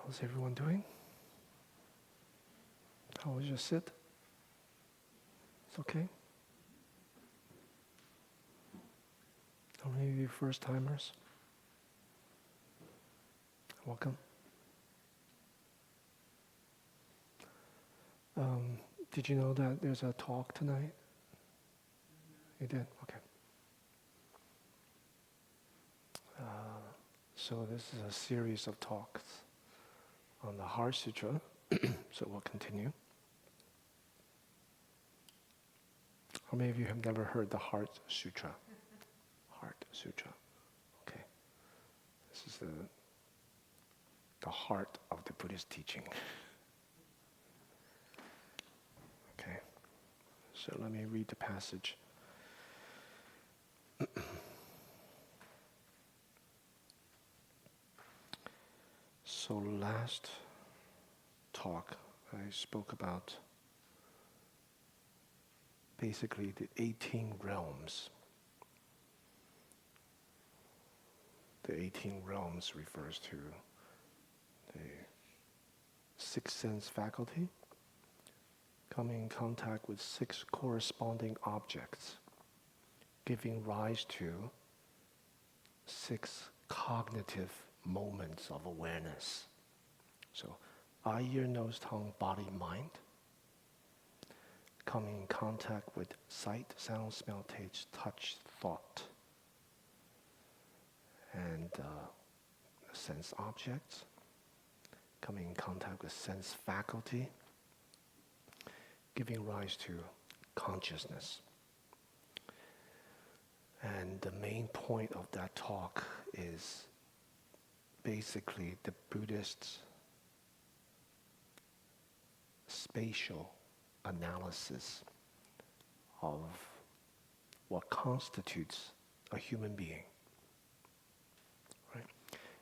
How's everyone doing? How was your sit? It's okay? How many of you first timers? Welcome. Did you know that there's a talk tonight? You did? Okay. So this is a series of talks on the Heart Sutra, so we'll continue. How many of you have never heard the Heart Sutra? Heart Sutra. Okay. This is the heart of the Buddhist teaching. Okay. So let me read the passage. So last talk, I spoke about basically the 18 realms. The 18 realms refers to the sixth sense faculty, coming in contact with 6 corresponding objects, giving rise to 6 cognitive moments of awareness. So, eye, ear, nose, tongue, body, mind, coming in contact with sight, sound, smell, taste, touch, thought, and sense objects, coming in contact with sense faculty, giving rise to consciousness. And the main point of that talk is basically the Buddhist spatial analysis of what constitutes a human being. Right?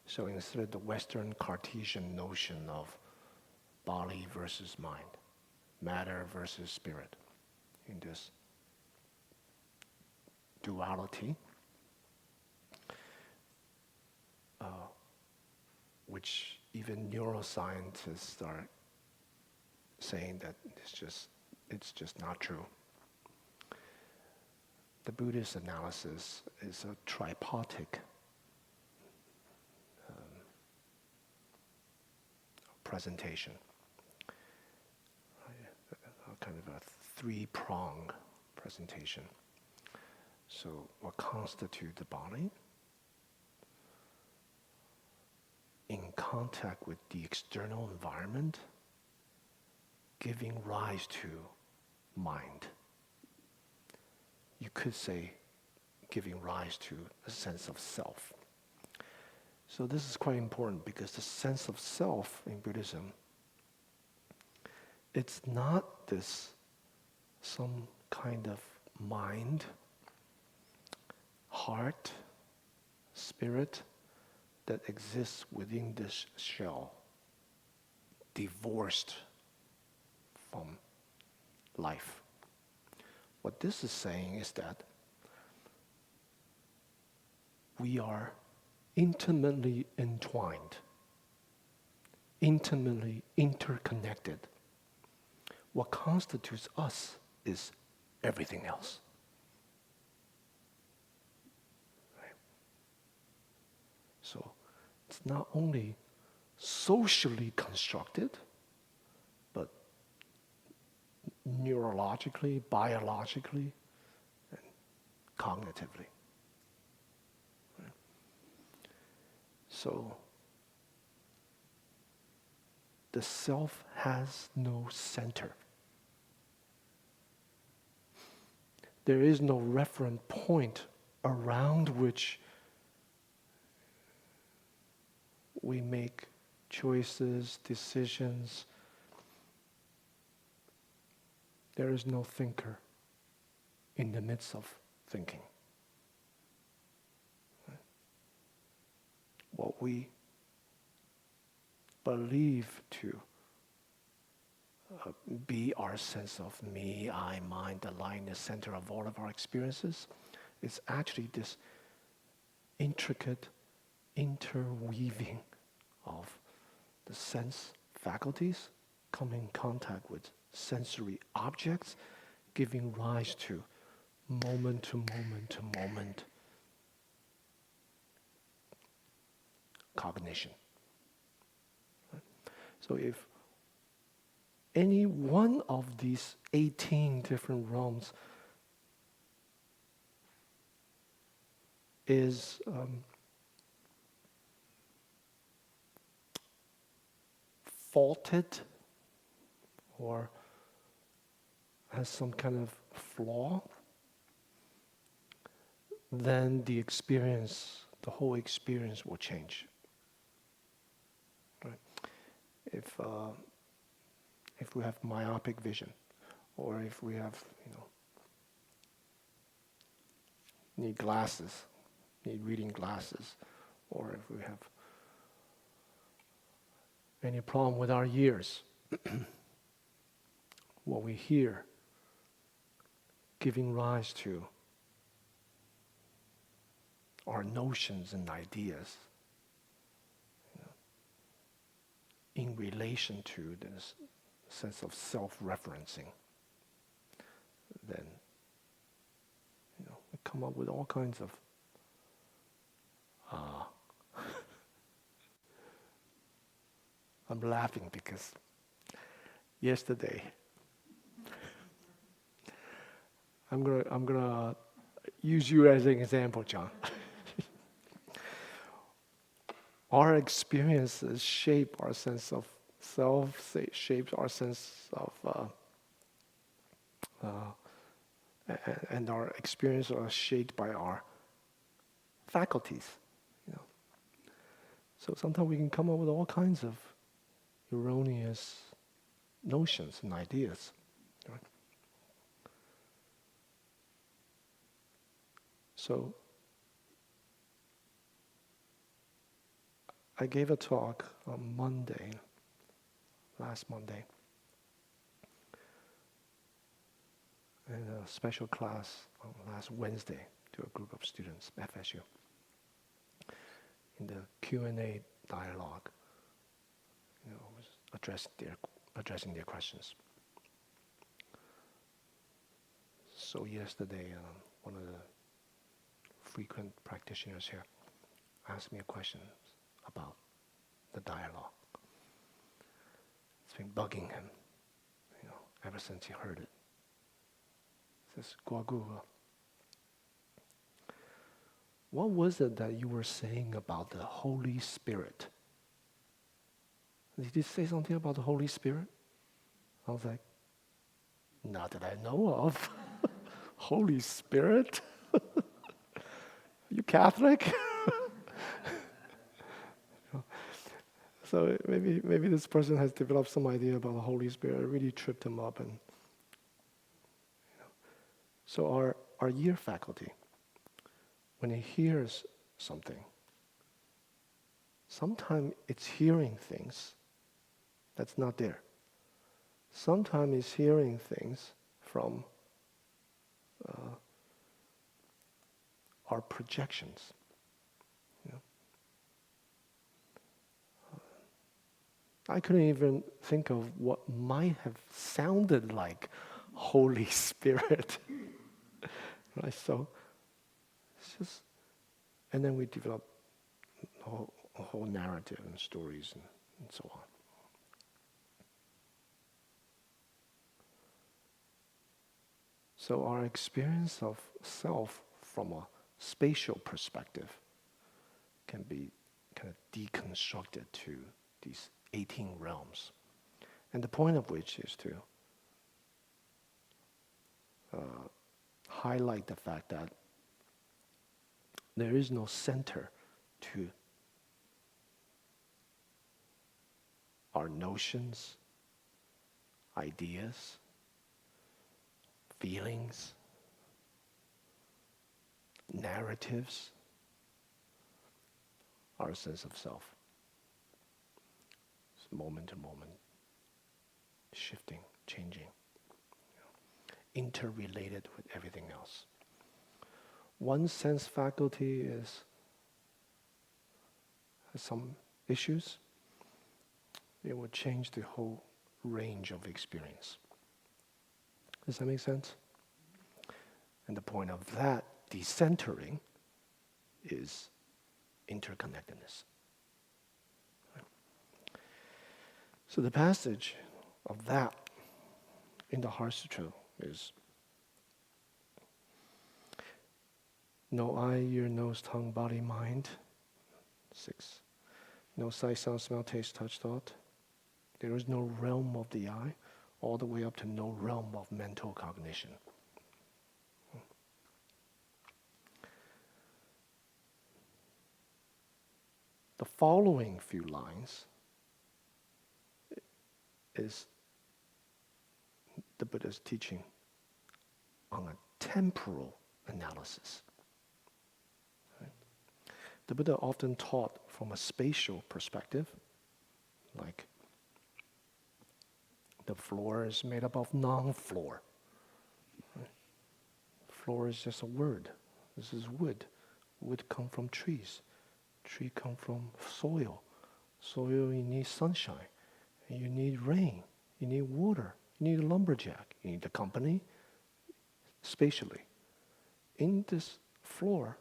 So instead of the Western Cartesian notion of body versus mind, matter versus spirit, in this duality, which even neuroscientists are saying that it's just not true. The Buddhist analysis is a tripartite presentation, a kind of a 3-prong presentation. So what constitutes the body? In contact with the external environment, giving rise to mind. You could say giving rise to a sense of self. So this is quite important because the sense of self in Buddhism, it's not this some kind of mind, heart, spirit that exists within this shell, divorced from life. What this is saying is that we are intimately entwined, intimately interconnected. What constitutes us is everything else. Right? So it's not only socially constructed, but neurologically, biologically, and cognitively. Right? So the self has no center. There is no reference point around which we make choices, decisions. There is no thinker in the midst of thinking. Right? What we believe to be our sense of me, I, mind, the line, the center of all of our experiences, is actually this intricate interweaving of the sense faculties come in contact with sensory objects, giving rise to moment to moment to moment cognition. So if any one of these 18 different realms is faulted or has some kind of flaw, then the whole experience will change. Right? If we have myopic vision, or if we have, need glasses, need reading glasses, or if we have any problem with our ears, what we hear giving rise to our notions and ideas in relation to this sense of self-referencing, then we come up with all kinds of I'm laughing because yesterday I'm gonna use you as an example, John. Our experiences shape our sense of self, shapes our sense of, and our experiences are shaped by our faculties. So sometimes we can come up with all kinds of erroneous notions and ideas. Right? So I gave a talk on last Monday, and a special class on last Wednesday to a group of students, FSU. In the Q&A dialogue, was addressing their questions. So yesterday, one of the frequent practitioners here asked me a question about the dialogue. It's been bugging him, ever since he heard it. He says, Guo Gu, what was it that you were saying about the Holy Spirit? Did you say something about the Holy Spirit? I was like, not that I know of. Holy Spirit? Are you Catholic? So maybe this person has developed some idea about the Holy Spirit. It really tripped him up. And so our ear faculty, when it hears something, sometimes it's hearing things that's not there. Sometimes it's hearing things from our projections. I couldn't even think of what might have sounded like Holy Spirit. Right? So it's just, and then we develop a whole narrative and stories and so on. So our experience of self from a spatial perspective can be kind of deconstructed to these 18 realms. And the point of which is to highlight the fact that there is no center to our notions, ideas, feelings, narratives, our sense of self. It's moment to moment, shifting, changing, interrelated with everything else. One sense faculty has some issues. it will change the whole range of experience. Does that make sense? And the point of that decentering is interconnectedness. So the passage of that in the Heart Sutra is no eye, ear, nose, tongue, body, mind. 6. No sight, sound, smell, taste, touch, thought. There is no realm of the eye, all the way up to no realm of mental cognition. The following few lines is the Buddha's teaching on a temporal analysis. The Buddha often taught from a spatial perspective, like the floor is made up of non-floor. Floor is just a word. This is wood. Wood come from trees. Tree come from soil. Soil, you need sunshine. And you need rain. You need water. You need a lumberjack. You need the company. Spatially. In this floor,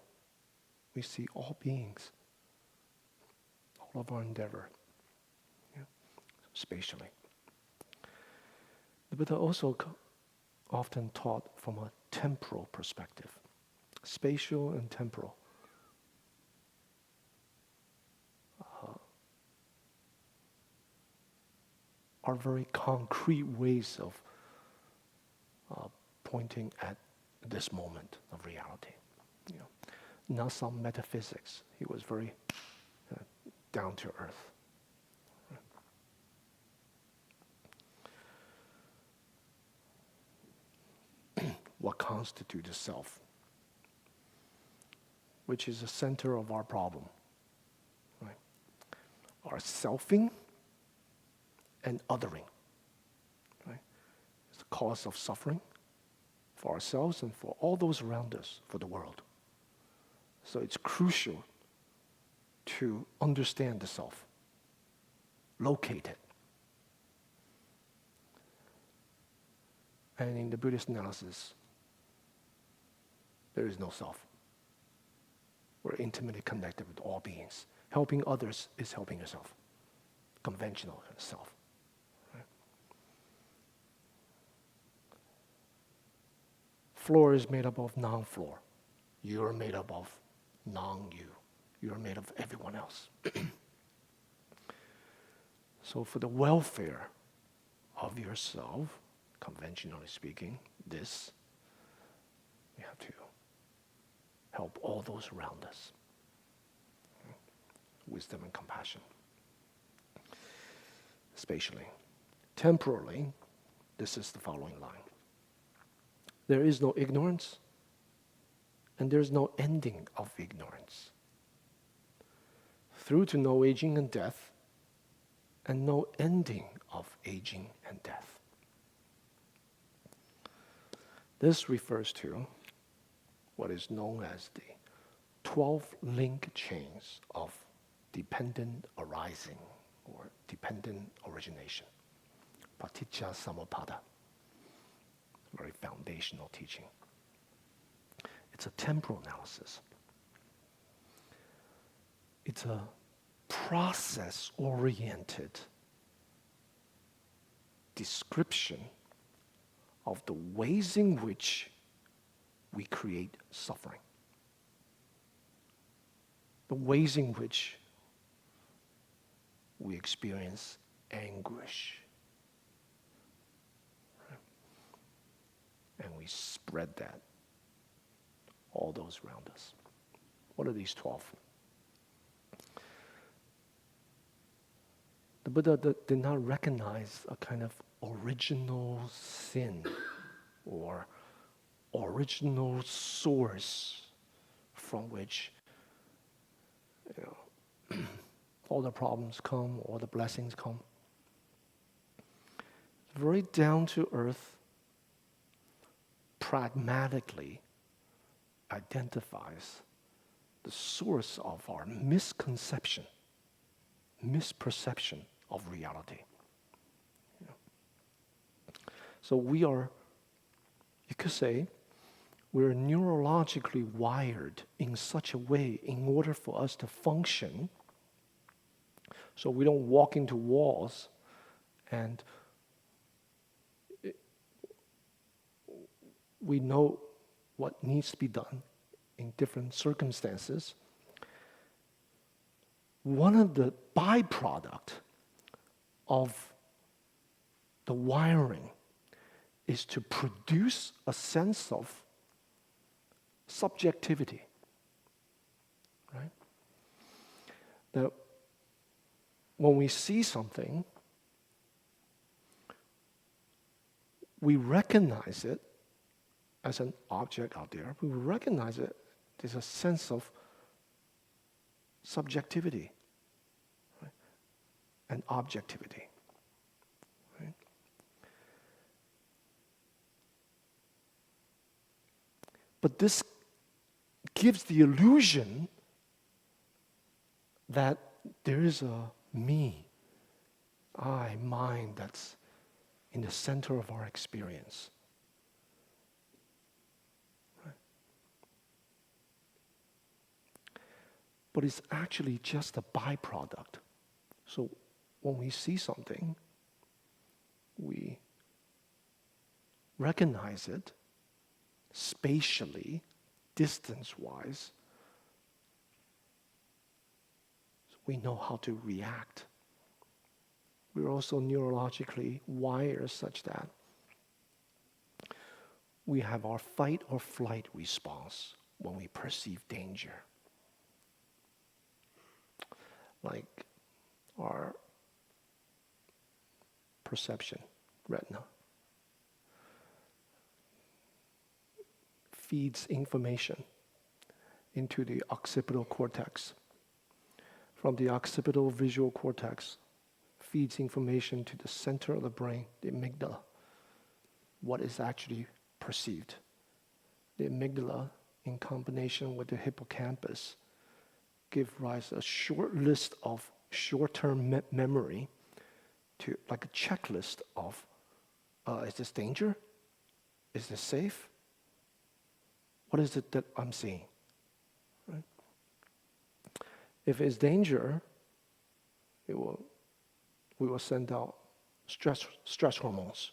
we see all beings. All of our endeavor. Yeah. Spatially. The Buddha also often taught from a temporal perspective. Spatial and temporal. Are very concrete ways of pointing at this moment of reality. You know, not some metaphysics. He was very down to earth. What constitutes the self, which is the center of our problem. Right? Our selfing and othering. Right? It's the cause of suffering for ourselves and for all those around us, for the world. So it's crucial to understand the self, locate it. And in the Buddhist analysis, there is no self. We're intimately connected with all beings. Helping others is helping yourself. Conventional self. Right? Floor is made up of non-floor. You're made up of non-you. You're made of everyone else. So for the welfare of yourself, conventionally speaking, we have to help all those around us. Wisdom and compassion. Spatially. Temporally, this is the following line. There is no ignorance, and there is no ending of ignorance. Through to no aging and death, and no ending of aging and death. This refers to what is known as the 12 link chains of dependent arising or dependent origination. Paticca Samuppada. Very foundational teaching. It's a temporal analysis. It's a process-oriented description of the ways in which we create suffering. The ways in which we experience anguish. And we spread that, all those around us. What are these 12? The Buddha did not recognize a kind of original sin or original source from which all the problems come, all the blessings come. Very down to earth, pragmatically identifies the source of our misperception of reality. So we are, you could say, we're neurologically wired in such a way in order for us to function, so we don't walk into walls and we know what needs to be done in different circumstances. One of the byproduct of the wiring is to produce a sense of subjectivity, right? That when we see something, we recognize it as an object out there. We recognize it. There's a sense of subjectivity, right? And objectivity. Right? But this gives the illusion that there is a me, I, mind that's in the center of our experience. Right? But it's actually just a byproduct. So when we see something, we recognize it spatially, distance-wise. So we know how to react. We're also neurologically wired such that we have our fight or flight response when we perceive danger. Like our perception, retina, feeds information into the occipital cortex. From the occipital visual cortex, feeds information to the center of the brain, the amygdala, what is actually perceived. The amygdala, in combination with the hippocampus, give rise to a short list of short-term memory to like a checklist of, is this danger? Is this safe? What is it that I'm seeing? Right? If it's danger, we will send out stress hormones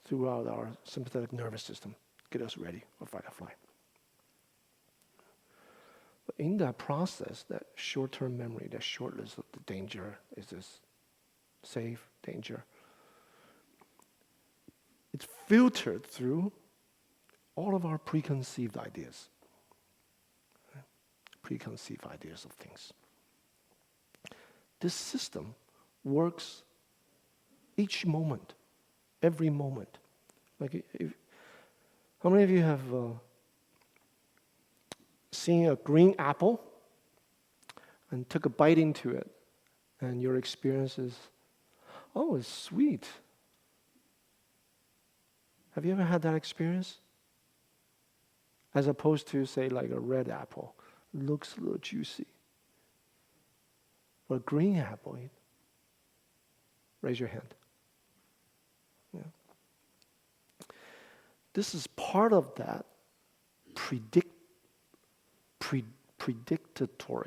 throughout our sympathetic nervous system, get us ready for fight or flight. But in that process, that short-term memory, that short list of the danger, is this safe, danger, it's filtered through all of our preconceived ideas. Right? Preconceived ideas of things. This system works each moment, every moment. Like, how many of you have seen a green apple and took a bite into it, and your experience is, oh, it's sweet? Have you ever had that experience? As opposed to, say, like a red apple, looks a little juicy. But a green apple, raise your hand. Yeah. This is part of that predictatory,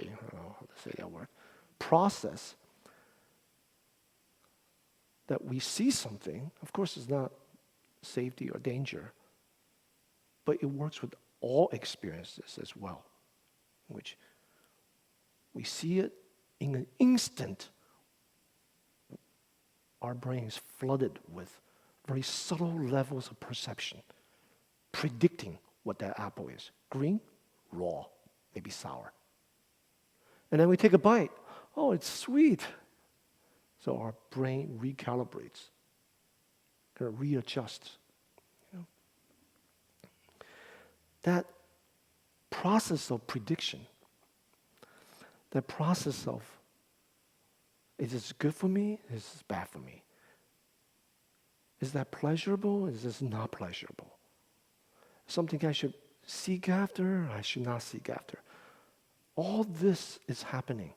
I don't know how to say that word, process that we see something. Of course, it's not safety or danger, but it works with all experiences as well, in which we see it in an instant. Our brain is flooded with very subtle levels of perception, predicting what that apple is. Green, raw, maybe sour. And then we take a bite. Oh, it's sweet. So our brain recalibrates, kind of readjusts. That process of prediction, that process of, is this good for me? Is this bad for me? Is that pleasurable? Is this not pleasurable? Something I should seek after? I should not seek after. All this is happening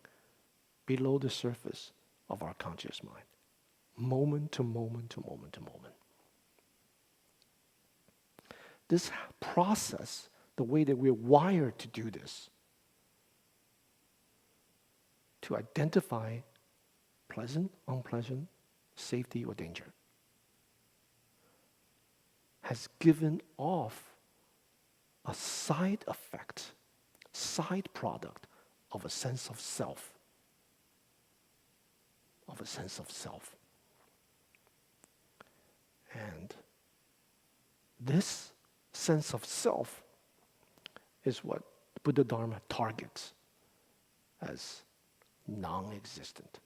below the surface of our conscious mind. Moment to moment to moment to moment. This process, the way that we're wired to do this, to identify pleasant, unpleasant, safety or danger, has given off a side effect, side product of a sense of self. Of a sense of self. And this sense of self is what Buddha Dharma targets as non-existent.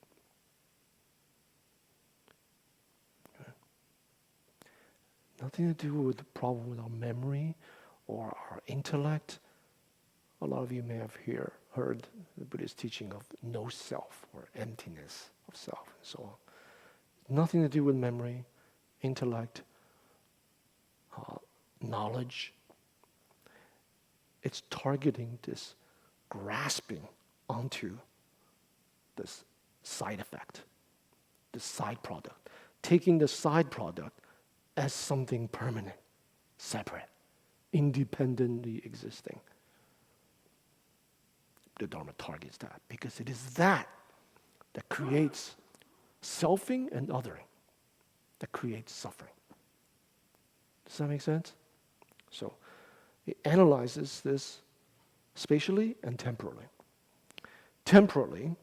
Nothing to do with the problem with our memory or our intellect. A lot of you may have heard the Buddhist teaching of no self or emptiness of self and so on. Nothing to do with memory, intellect, knowledge. It's targeting this grasping onto this side effect, the side product, taking the side product as something permanent, separate, independently existing. The Dharma targets that because it is that creates selfing and othering, that creates suffering. Does that make sense? So it analyzes this spatially and temporally. Temporally,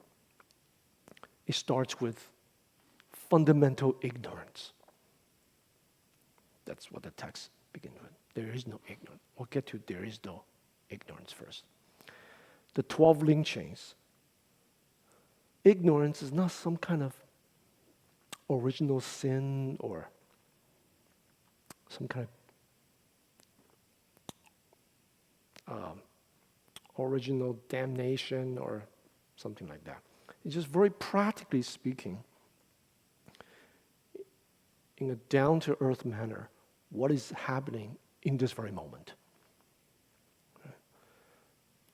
it starts with fundamental ignorance. That's what the text begins with. There is no ignorance. We'll get to there is no ignorance first. The 12 link chains. Ignorance is not some kind of original sin or some kind of original damnation or something like that. It's just very practically speaking, in a down-to-earth manner, what is happening in this very moment.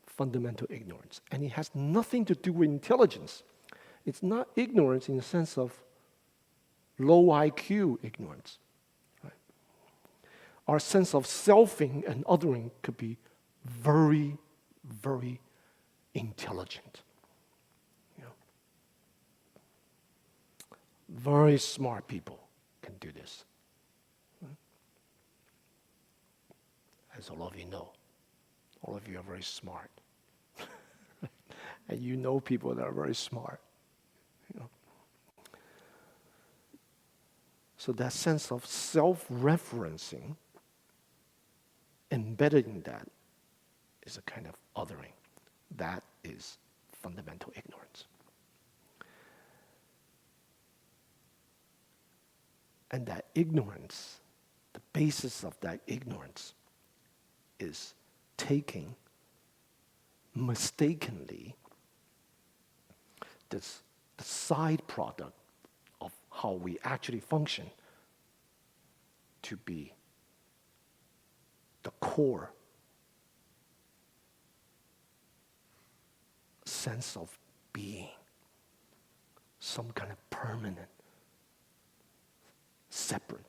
Fundamental ignorance. And it has nothing to do with intelligence. It's not ignorance in the sense of low IQ ignorance. Right? Our sense of selfing and othering could be very, very intelligent. You know? Very smart people can do this. As all of you know, all of you are very smart. And you know people that are very smart. You know? So that sense of self-referencing, embedded in that, is a kind of othering. That is fundamental ignorance. And that ignorance, the basis of that ignorance, is taking mistakenly the side product of how we actually function to be the core sense of being, some kind of permanent, separate,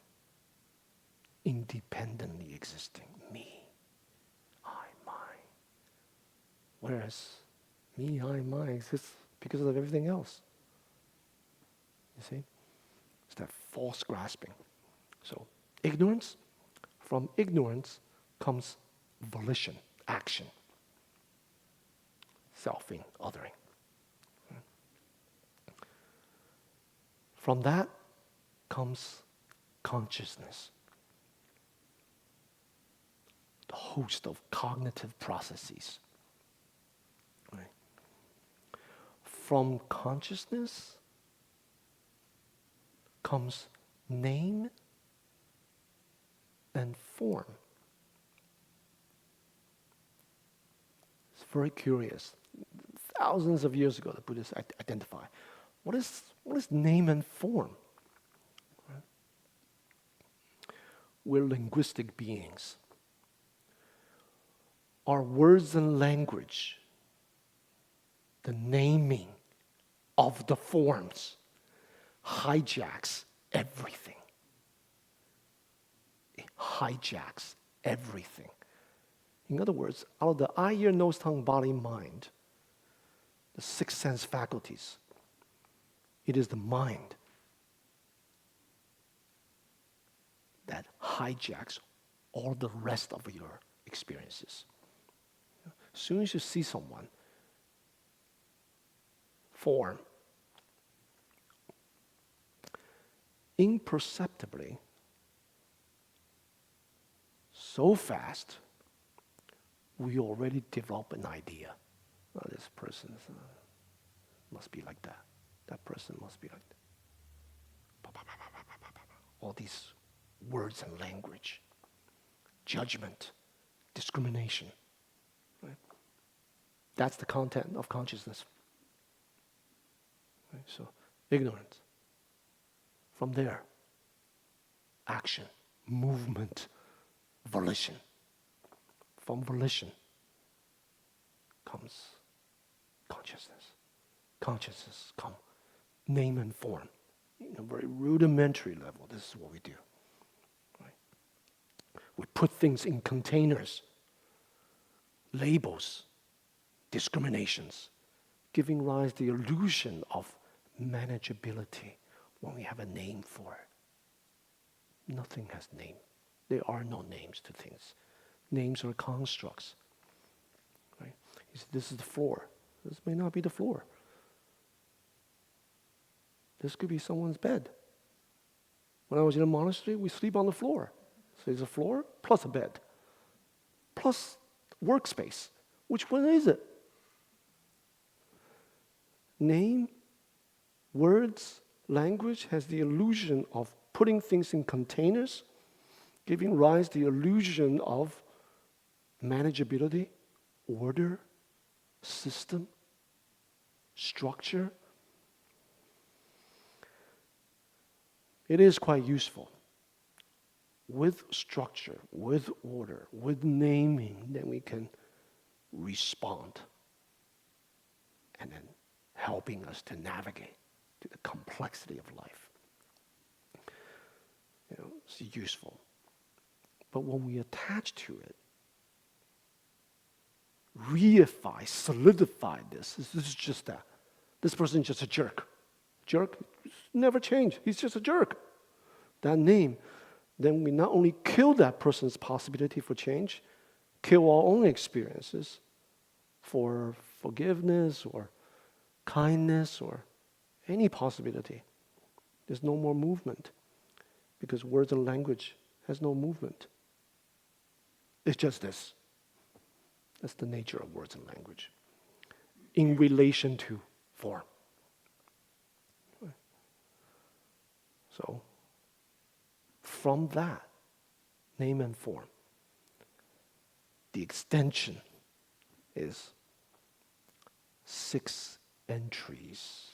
independently existing me, I, mine. Whereas me, I, mine exists because of everything else. You see? It's that false grasping. So ignorance, from ignorance comes volition, action, selfing, othering. From that comes consciousness. The host of cognitive processes. Right? From consciousness comes name and form. It's very curious. Thousands of years ago, the Buddhists identify what is name and form. Right? We're linguistic beings. Our words and language, the naming of the forms, hijacks everything. It hijacks everything. In other words, out of the eye, ear, nose, tongue, body, mind, the six sense faculties, it is the mind that hijacks all the rest of your experiences. As soon as you see someone, form, imperceptibly, so fast, we already develop an idea. Oh, this person must be like that. That person must be like that. All these words and language, judgment, discrimination. Right? That's the content of consciousness. Right? So, ignorance. From there, action, movement, volition. From volition comes consciousness. Consciousness comes name and form. In a very rudimentary level, this is what we do. Right? We put things in containers, labels, discriminations, giving rise to the illusion of manageability when we have a name for it. Nothing has name. There are no names to things. Names are constructs. Right? You say, this is the floor. This may not be the floor. This could be someone's bed. When I was in a monastery, we sleep on the floor. So there's a floor plus a bed, plus workspace. Which one is it? Name, words, language has the illusion of putting things in containers, giving rise to the illusion of manageability, order, system, structure. It is quite useful. With structure, with order, with naming, then we can respond. And then helping us to navigate to the complexity of life. It's useful. But when we attach to it, reify, solidify this is just that. This person is just a jerk. Jerk never change. He's just a jerk. That name, then we not only kill that person's possibility for change, kill our own experiences for forgiveness or kindness or any possibility. There's no more movement because words and language has no movement. It's just this. That's the nature of words and language in relation to form. So, from that, name and form, the extension is 6 entries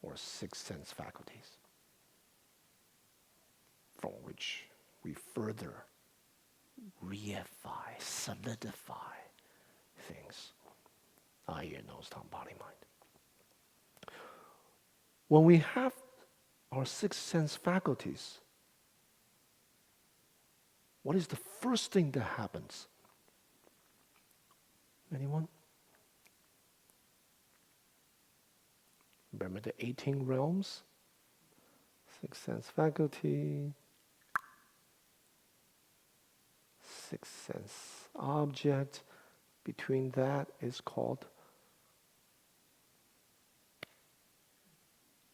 or 6 sense faculties from which we further reify, solidify things. Eye, ear, nose, tongue, body, mind. When we have our 6 sense faculties, what is the first thing that happens? Anyone? Remember the 18 realms? 6 sense faculty, 6 sense object. Between that is called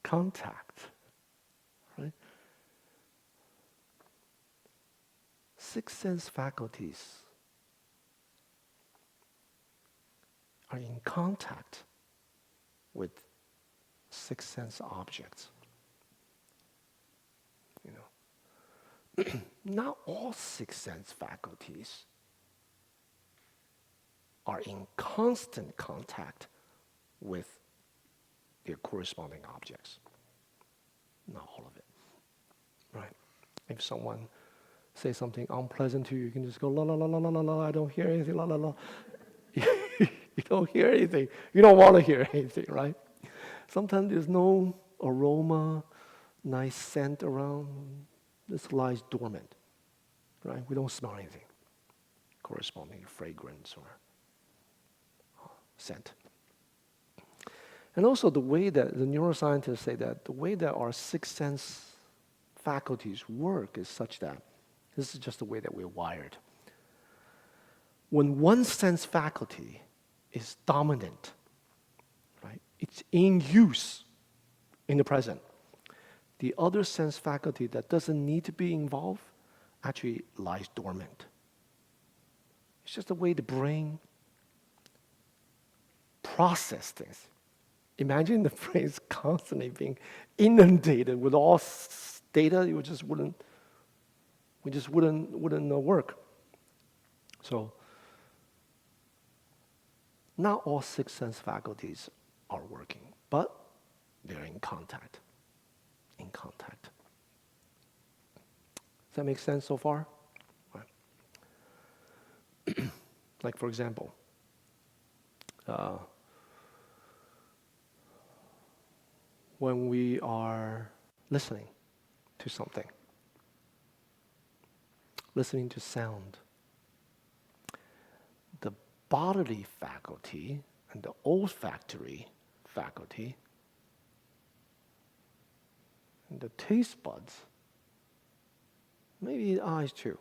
contact. Right? 6 sense faculties are in contact with 6 sense objects. Not all 6 sense faculties are in constant contact with their corresponding objects. Not all of it. Right? If someone says something unpleasant to you, you can just go, la la la la la la la, I don't hear anything, la la la. You don't hear anything. You don't want to hear anything, right? Sometimes there's no aroma, nice scent around, this lies dormant, right? We don't smell anything corresponding fragrance or scent. And also the way that the neuroscientists say that the way that our sixth sense faculties work is such that this is just the way that we're wired. When one sense faculty is dominant, right, it's in use in the present, the other sense faculty that doesn't need to be involved actually lies dormant. It's just the way the brain processes things. Imagine the brain is constantly being inundated with all data. We just wouldn't work. So, not all six sense faculties are working, but they're in contact. In contact. Does that make sense so far? Right. Like, for example, when we are listening to something, listening to sound, the bodily faculty and the olfactory faculty and the taste buds, maybe the eyes too,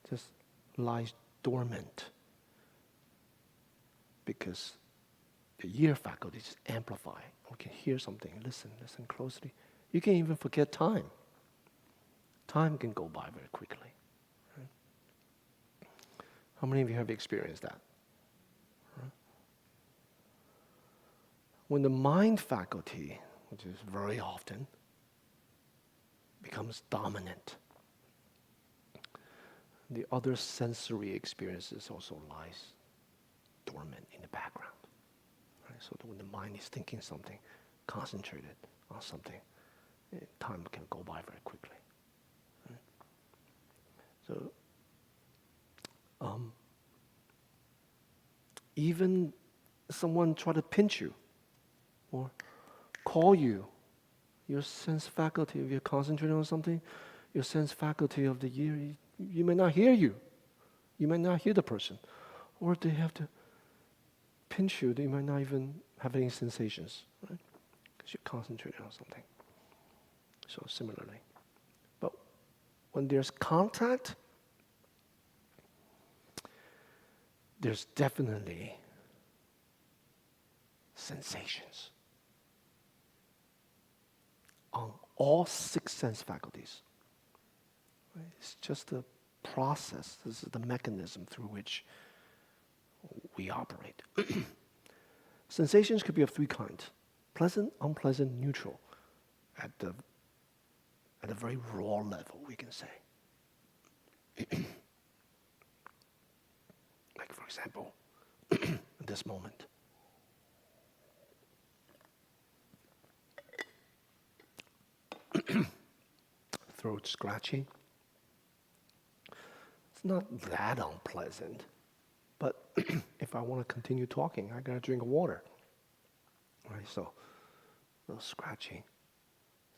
just lies dormant because the ear faculty is amplified. We can hear something, listen closely. You can even forget time. Time can go by very quickly. Right? How many of you have experienced that? Right? When the mind faculty, which is very often, becomes dominant, the other sensory experiences also lies dormant in the background. Right? So that when the mind is thinking something, concentrated on something, time can go by very quickly. Right? So, even someone try to pinch you or call you, your sense faculty, if you're concentrating on something, your sense faculty of the ear, you may not hear you. You may not hear the person. Or they have to pinch you, they might not even have any sensations, right? Because you're concentrating on something. So similarly. But when there's contact, there's definitely sensations on all six sense faculties. Right? It's just a process. This is the mechanism through which we operate. Sensations could be of three kinds: pleasant, unpleasant, neutral. At a very raw level, we can say. Like, for example, at this moment. Throat scratching. It's not that unpleasant, but if I want to continue talking, I gotta drink water. Right, so a little scratching.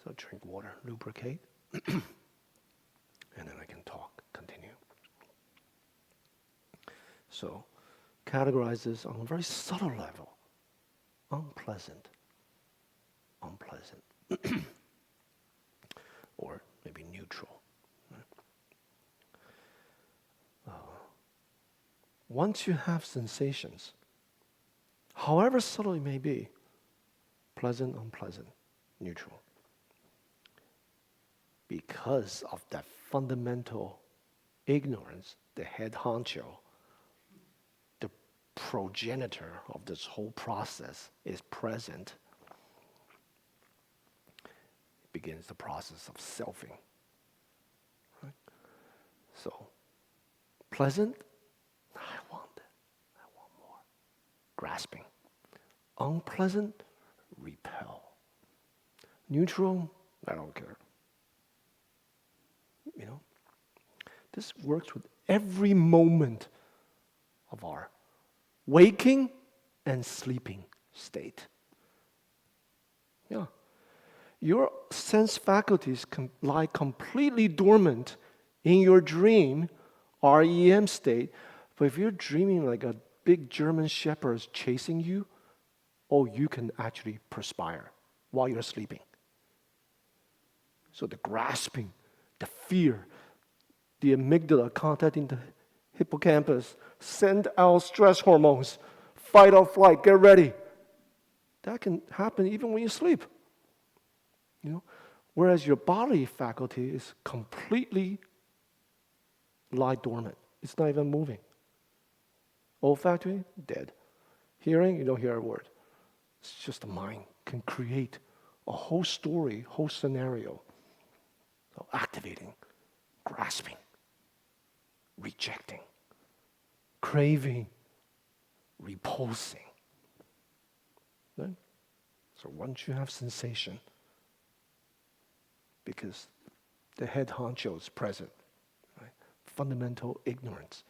So drink water, lubricate, and then I can talk, continue. So categorize this on a very subtle level. Unpleasant. Or maybe neutral. Once you have sensations, however subtle it may be, pleasant, unpleasant, neutral, because of that fundamental ignorance, the head honcho, the progenitor of this whole process is present, it begins the process of selfing. Right? So, pleasant, I want it, I want more. Grasping. Unpleasant, repel. Neutral, I don't care. You know, this works with every moment of our waking and sleeping state. Yeah. Your sense faculties lie completely dormant in your dream, REM state. But if you're dreaming like a big German shepherd is chasing you, you can actually perspire while you're sleeping. So the grasping, the fear, the amygdala contacting the hippocampus, send out stress hormones, fight or flight, get ready. That can happen even when you sleep. Whereas your bodily faculty is completely lie dormant. It's not even moving. Olfactory, dead. Hearing, you don't hear a word. It's just the mind can create a whole story, whole scenario of activating, grasping, rejecting, craving, repulsing. Right? So once you have sensation, because the head honcho is present, right? Fundamental ignorance,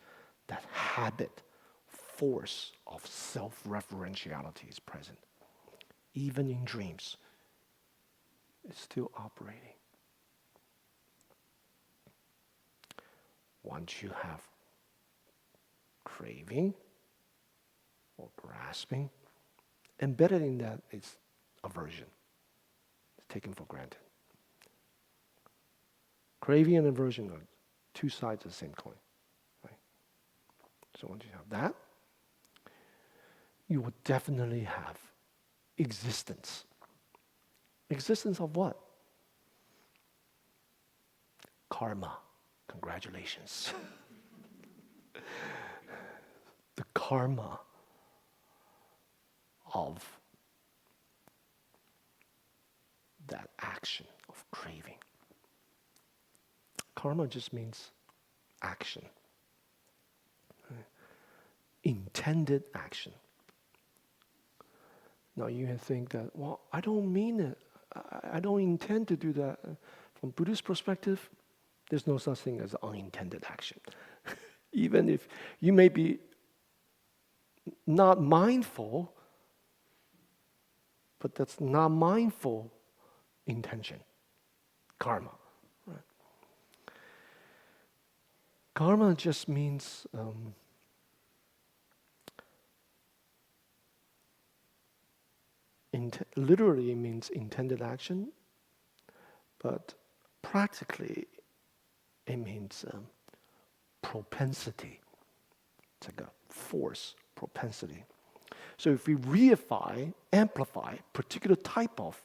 that habit, force of self-referentiality is present. Even in dreams, it's still operating. Once you have craving or grasping, embedded in that is aversion. It's taken for granted. Craving and aversion are two sides of the same coin. Right? So once you have that, you will definitely have existence. Existence of what? Karma. Congratulations. The karma of that action of craving. Karma just means action. Right? Intended action. Now you can think that, I don't mean it. I don't intend to do that. From Buddhist perspective, there's no such thing as unintended action. Even if you may be not mindful, but that's not mindful intention. Karma. Right? Karma just means literally it means intended action, but practically it means propensity. It's like a force, propensity. So if we reify, amplify particular type of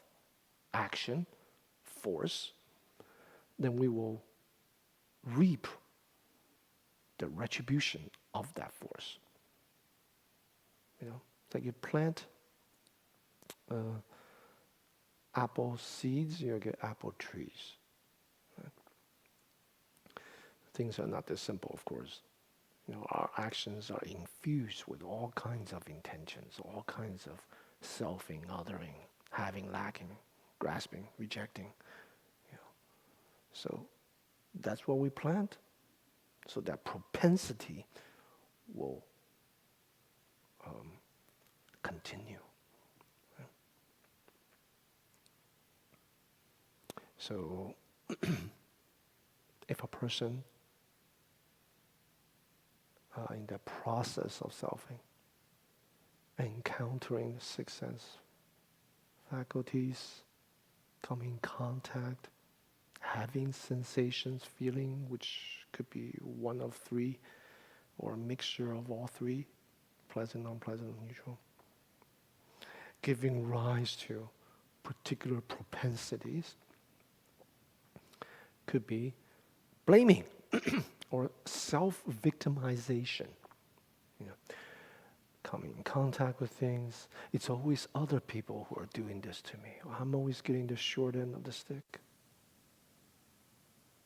action, force, then we will reap the retribution of that force. It's like you plant apple seeds, you get apple trees. Right? Things are not this simple, of course. Our actions are infused with all kinds of intentions, all kinds of selfing, othering, having, lacking, grasping, rejecting. So that's what we plant. So that propensity will continue. So if a person in the process of selfing, encountering the six sense faculties, coming in contact, having sensations, feeling, which could be one of three, or a mixture of all three, pleasant, unpleasant, neutral, giving rise to particular propensities, could be blaming or self-victimization. Coming in contact with things, it's always other people who are doing this to me. I'm always getting the short end of the stick.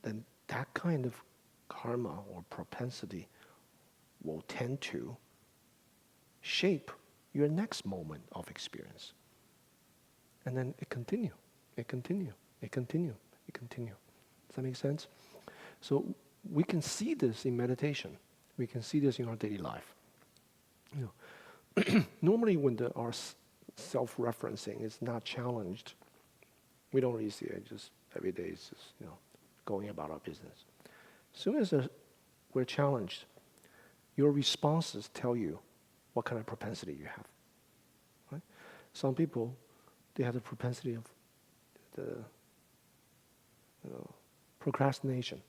Then that kind of karma or propensity will tend to shape your next moment of experience. And then it continue. Does that make sense? So we can see this in meditation. We can see this in our daily life. Normally when our self-referencing is not challenged, We don't really see it. Just every day is just, going about our business. As soon as we're challenged, your responses tell you what kind of propensity you have. Right? Some people, they have the propensity of the procrastination.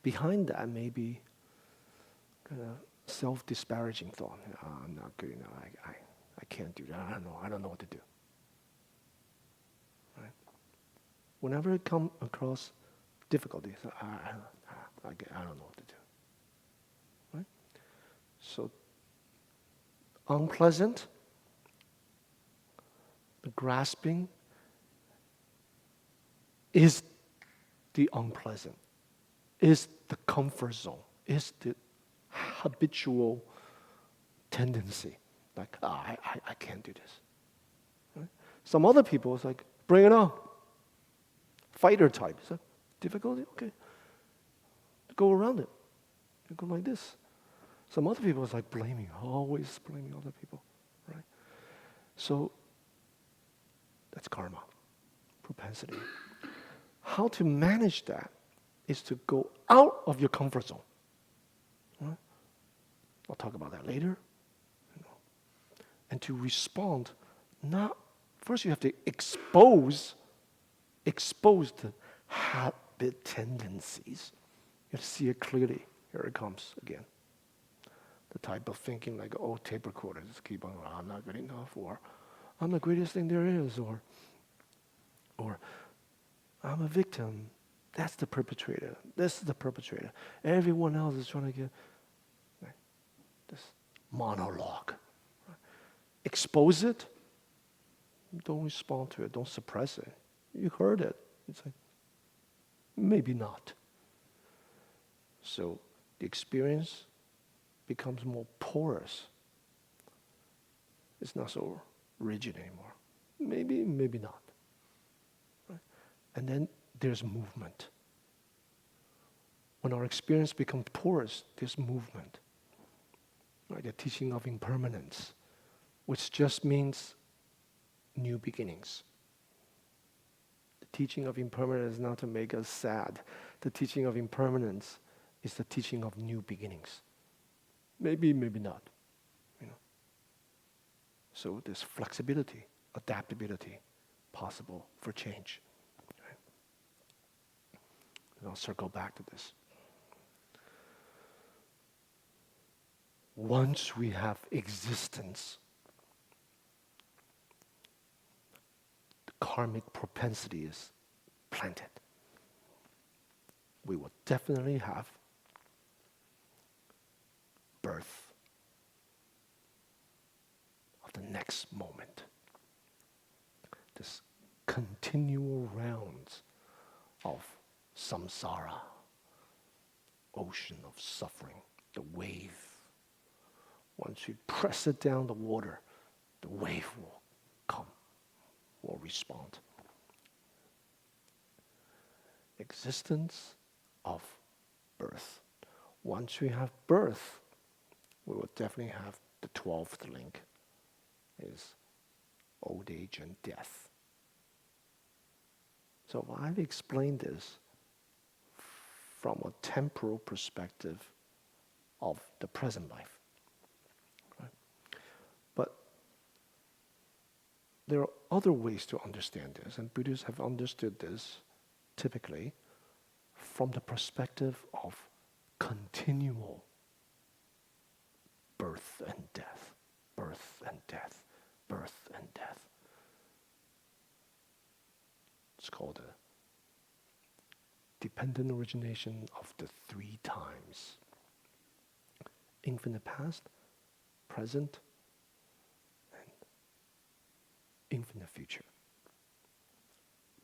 Behind that may be kind of self-disparaging thought. I'm not good enough. I can't do that. I don't know what to do. Right? Whenever it comes across difficulties, I don't know what to do. Right? So unpleasant, the grasping is the unpleasant, is the comfort zone, is the habitual tendency. Like, I can't do this. Right? Some other people, it's like, bring it on. Fighter type. Is that difficulty? Okay. Go around it. You go like this. Some other people, it's like blaming, always blaming other people. Right? So, that's karma, propensity. How to manage that is to go out of your comfort zone. Right? I'll talk about that later. And to respond, first you have to expose the habit tendencies. You have to see it clearly. Here it comes again. The type of thinking like, tape recorder, just keep on, I'm not good enough, or I'm the greatest thing there is, or I'm a victim. That's the perpetrator. This is the perpetrator. Everyone else is trying to get this monologue. Expose it. Don't respond to it. Don't suppress it. You heard it. It's like, maybe not. So the experience becomes more porous. It's not so rigid anymore. Maybe not. Right? And then there's movement. When our experience becomes porous, there's movement. Right? The teaching of impermanence, which just means new beginnings. The teaching of impermanence is not to make us sad. The teaching of impermanence is the teaching of new beginnings. Maybe not. So there's flexibility, adaptability possible for change. Right? And I'll circle back to this. Once we have existence, the karmic propensity is planted. We will definitely have birth of the next moment. This continual rounds of samsara, ocean of suffering, the wave. Once you press it down the water, the wave will come, will respond. Existence of birth. Once we have birth, we will definitely have the 12th link, is old age and death. So I've explained this from a temporal perspective of the present life. But there are other ways to understand this, and Buddhists have understood this typically from the perspective of continual birth and death, birth and death, birth and death. It's called a dependent origination of the 3 times. Infinite past, present, and infinite future.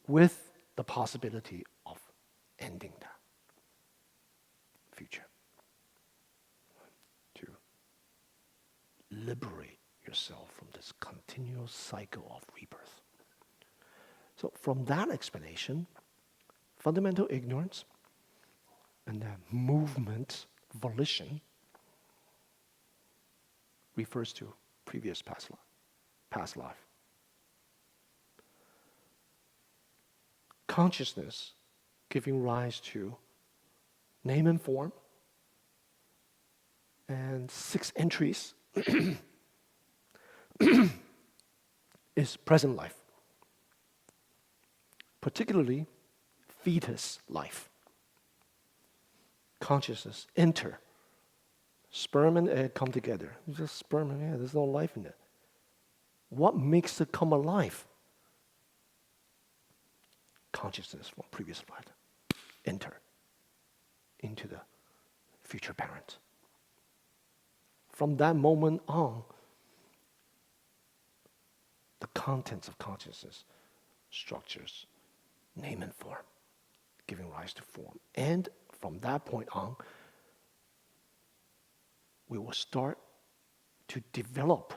With the possibility of ending that future. To liberate yourself from this continual cycle of rebirth. So from that explanation, fundamental ignorance and that movement, volition, refers to previous past life. consciousness giving rise to name and form, and 6 entries is present life, particularly fetus life. Consciousness enter. Sperm and egg come together. It's just sperm and egg. There's no life in it. What makes it come alive? Consciousness from previous life. Enter into the future parent. From that moment on, the contents of consciousness, structures, name and form, giving rise to form. And from that point on, we will start to develop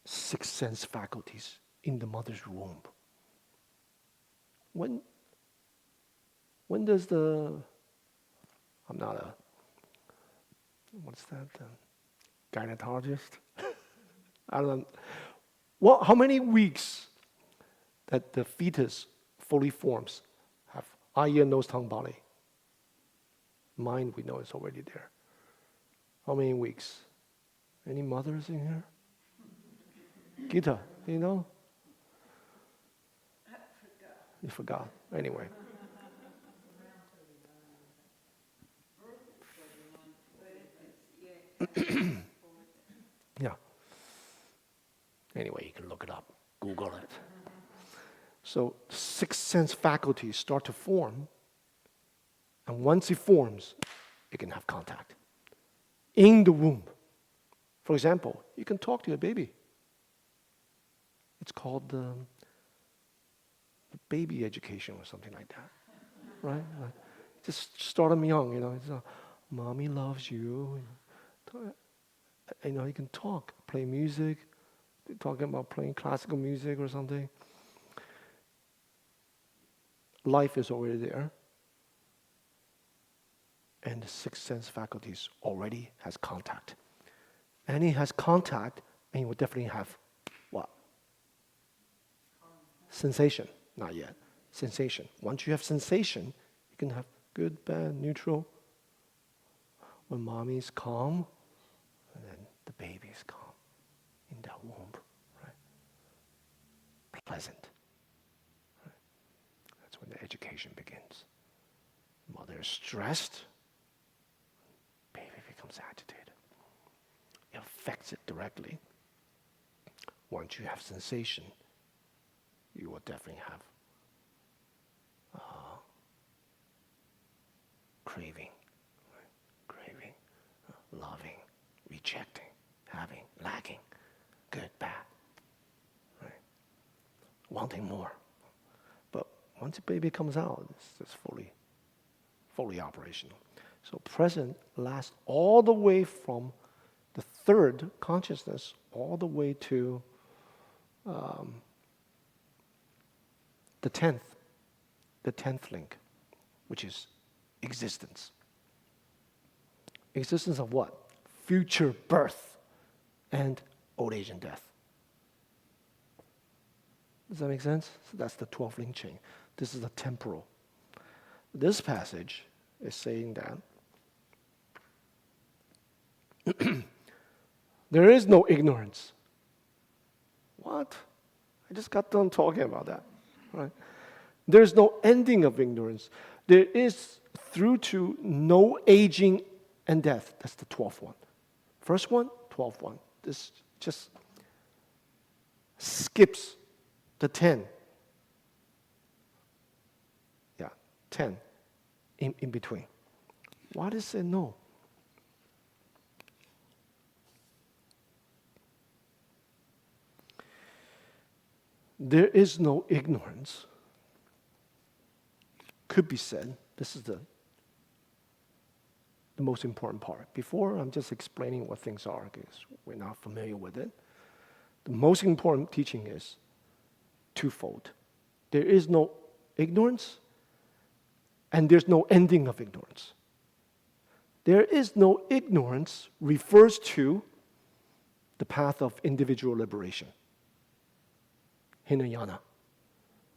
6 sense faculties in the mother's womb. When does I'm not a, what's that, gynecologist? I don't know. How many weeks that the fetus fully forms have eye, ear, nose, tongue, body? Mind, we know it's already there. How many weeks? Any mothers in here? Gita, you know? I forgot. You forgot. Anyway. Yeah. Anyway, you can look it up. Google it. So 6 sense faculties start to form. And once it forms, it can have contact. In the womb. For example, you can talk to your baby. It's called the baby education or something like that. Right? Just start them young, you know. It's mommy loves you. You know, you can talk, play music, talking about playing classical music or something. Life is already there. And the 6 sense faculties already has contact. And it has contact, and you will definitely have what? Sensation. Not yet. Sensation. Once you have sensation, you can have good, bad, neutral. When mommy's calm, and then the baby's calm in that womb, right? Pleasant. Right? That's when the education begins. Mother is stressed, baby becomes agitated. It affects it directly. Once you have sensation, you will definitely have craving, right? Craving, loving, rejecting, having, lacking, good, bad, right? Wanting more. But once the baby comes out, it's just fully operational. So present lasts all the way from the 3rd consciousness all the way to the 10th link, which is existence. Existence of what? Future birth and old age and death. Does that make sense? So that's the 12th link chain. This is the temporal. This passage is saying that there is no ignorance. What? I just got done talking about that. Right? There's no ending of ignorance. There is through to no aging and death. That's the 12th one. First one, 12th one. This just skips the 10. Yeah, 10 in between. Why does it say no? There is no ignorance. Could be said, this is the most important part. Before, I'm just explaining what things are because we're not familiar with it. The most important teaching is twofold. There is no ignorance, and there's no ending of ignorance. There is no ignorance refers to the path of individual liberation. Hinayana.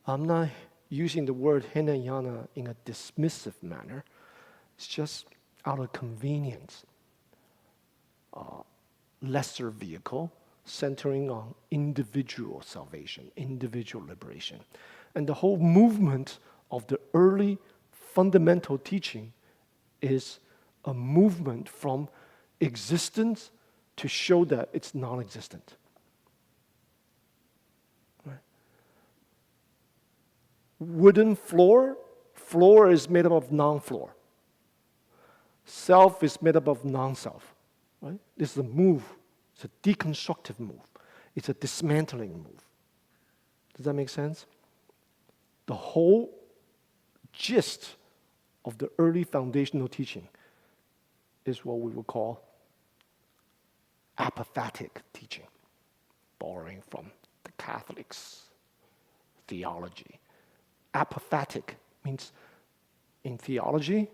I'm not using the word Hinayana in a dismissive manner. It's just out of convenience. Lesser vehicle centering on individual salvation, individual liberation. And the whole movement of the early fundamental teaching is a movement from existence to show that it's non-existent. Right? Wooden floor is made up of non-floor. Self is made up of non-self. Right? This is a move. It's a deconstructive move. It's a dismantling move. Does that make sense? The whole gist of the early foundational teaching is what we would call apophatic teaching, borrowing from the Catholics' theology. Apophatic means in theology,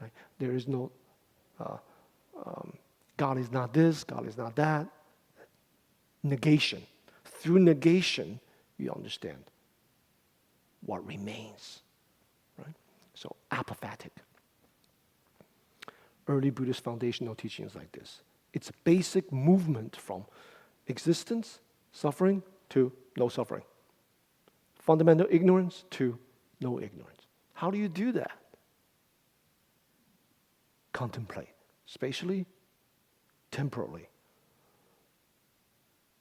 right, there is no God is not this, God is not that. Negation. Through negation, you understand what remains. Right? So, apophatic. Early Buddhist foundational teaching is like this. It's a basic movement from existence, suffering, to no suffering. Fundamental ignorance to no ignorance. How do you do that? Contemplate. Spatially, temporally.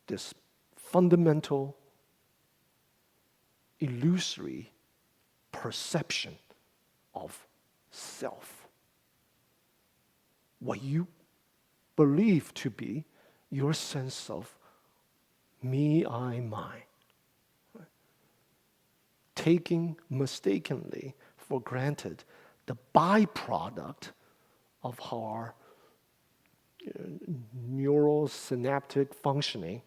This fundamental, illusory perception of self. What you believe to be your sense of me, I, mine. Taking mistakenly for granted the byproduct of how our neural synaptic functioning,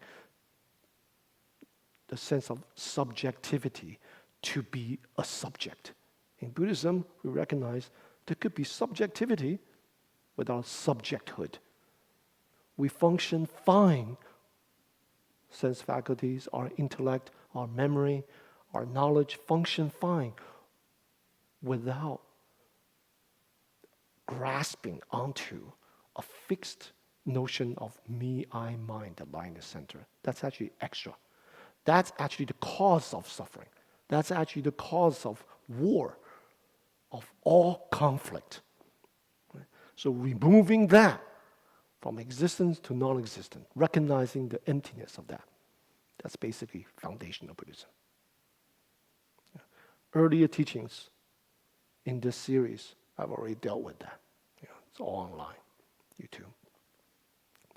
the sense of subjectivity, to be a subject. In Buddhism, we recognize there could be subjectivity without subjecthood. We function fine. Sense faculties, our intellect, our memory, our knowledge function fine without grasping onto a fixed notion of me, I, mine that lie in the center. That's actually extra. That's actually the cause of suffering. That's actually the cause of war, of all conflict. Right? So removing that from existence to non-existent, recognizing the emptiness of that. That's basically foundational Buddhism. Earlier teachings in this series, I've already dealt with that. It's all online, YouTube.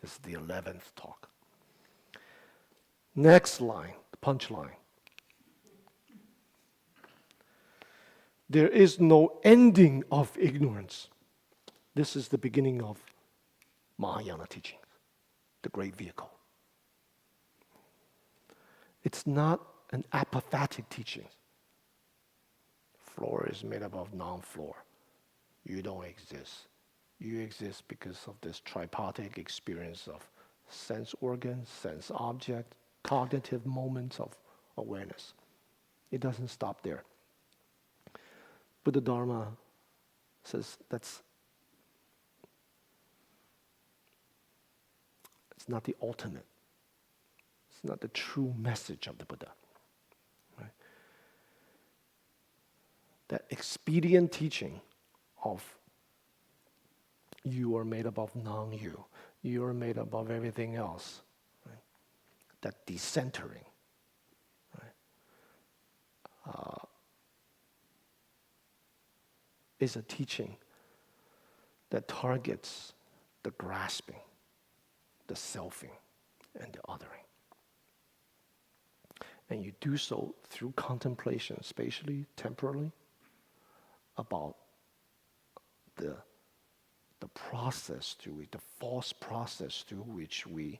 This is the 11th talk. Next line, the punchline. There is no ending of ignorance. This is the beginning of Mahayana teachings, the great vehicle. It's not an apophatic teaching. Floor is made up of non-floor. You don't exist. You exist because of this tripartite experience of sense organ, sense object, cognitive moments of awareness. It doesn't stop there. Buddha Dharma says it's not the ultimate. It's not the true message of the Buddha. Right? That expedient teaching of you are made up of non-you. You are made up of everything else. Right? That decentering. Right? Is a teaching that targets the grasping, the selfing, and the othering. And you do so through contemplation, spatially, temporally, about the process through which, the false process through which we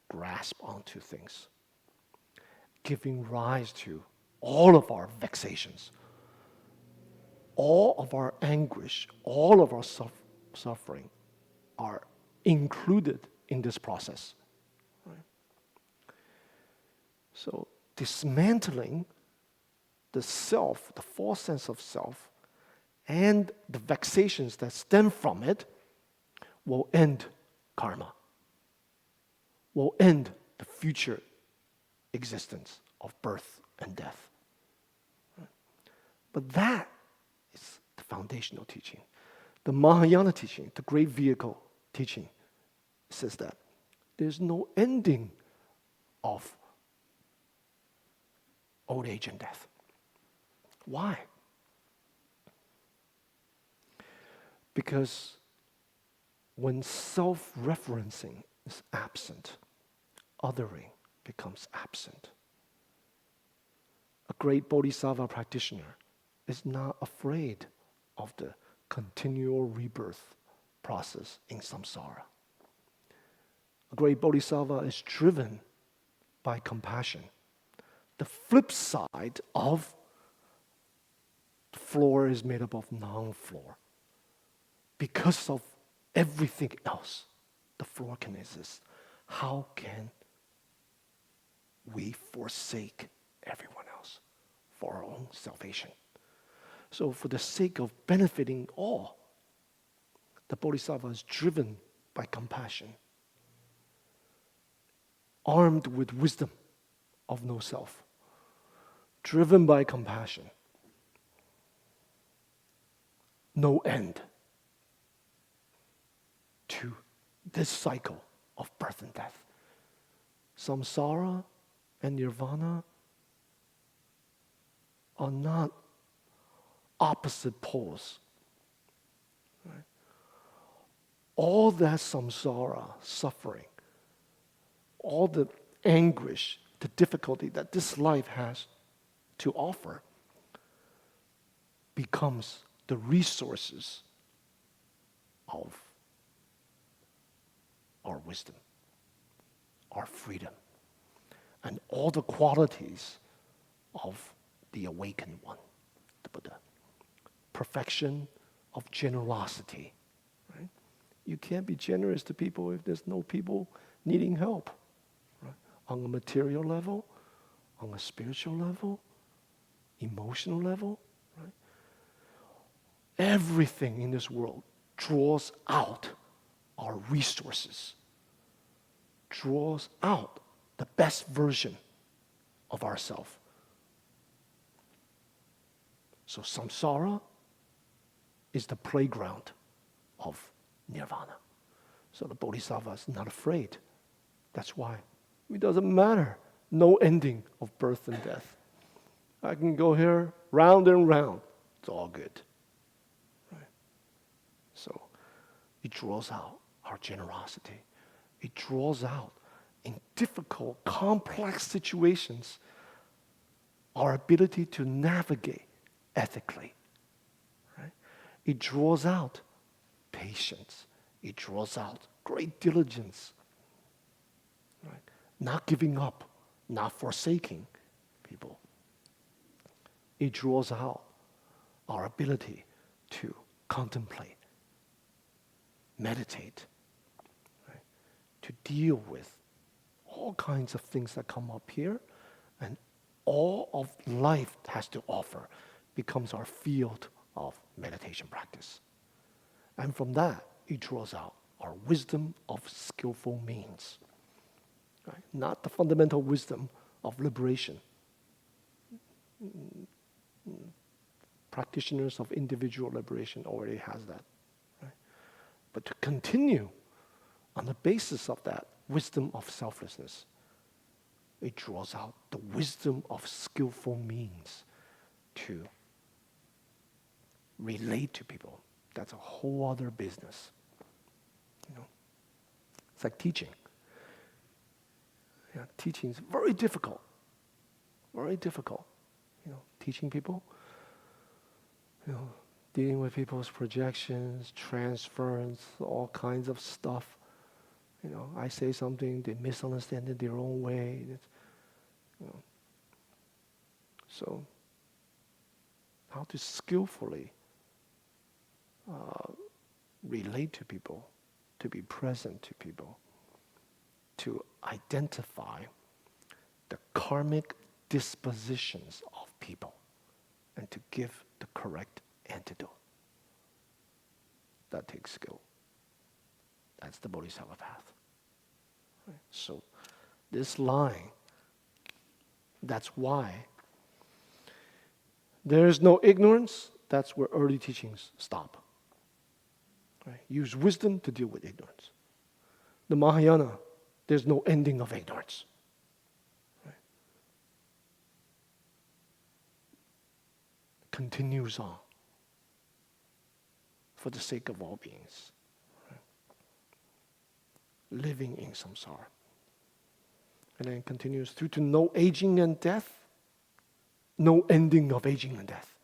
grasp onto things, giving rise to all of our vexations, all of our anguish, all of our suffering are included in this process. Right? So dismantling the self, the false sense of self, and the vexations that stem from it will end karma, will end the future existence of birth and death. But that is the foundational teaching. The Mahayana teaching, the great vehicle teaching, says that there's no ending of old age and death. Why? Because when self-referencing is absent, othering becomes absent. A great Bodhisattva practitioner is not afraid of the continual rebirth process in samsara. A great Bodhisattva is driven by compassion. The flip side of the floor is made up of non-floor. Because of everything else, the floor can exist. How can we forsake everyone else for our own salvation? So for the sake of benefiting all, the Bodhisattva is driven by compassion, armed with wisdom of no self, driven by compassion, no end to this cycle of birth and death. Samsara and nirvana are not opposite poles. Right? All that samsara suffering, all the anguish, the difficulty that this life has to offer becomes the resources of our wisdom, our freedom, and all the qualities of the awakened one, the Buddha. Perfection of generosity. Right? You can't be generous to people if there's no people needing help. Right? On a material level, on a spiritual level, emotional level. Right? Everything in this world draws out our resources, draws out the best version of ourselves. So samsara is the playground of nirvana. So the Bodhisattva is not afraid. That's why it doesn't matter. No ending of birth and death. I can go here round and round. It's all good. Right? So it draws out our generosity. It draws out in difficult, complex situations our ability to navigate ethically. Right? It draws out patience. It draws out great diligence. Right? Not giving up, not forsaking people. It draws out our ability to contemplate, meditate, right? To deal with all kinds of things that come up here, and all of life has to offer becomes our field of meditation practice. And from that, it draws out our wisdom of skillful means. Right? Not the fundamental wisdom of liberation. Practitioners of individual liberation already has that. Right? But to continue on the basis of that wisdom of selflessness, it draws out the wisdom of skillful means to relate to people. That's a whole other business. You know? It's like teaching. Yeah, teaching is very difficult. Very difficult. You know, teaching people, you know, dealing with people's projections, transference, all kinds of stuff. You know, I say something, they misunderstand it their own way. It's, you know. So, how to skillfully relate to people, to be present to people, to identify the karmic dispositions of people. and to give the correct antidote. That takes skill. That's the Bodhisattva path. Right? So this line, that's why there is no ignorance. That's where early teachings stop. Right? Use wisdom to deal with ignorance. The Mahayana, there's no ending of ignorance. Right? Continues on for the sake of all beings. Right? Living in samsara. And then it continues through to no aging and death, no ending of aging and death.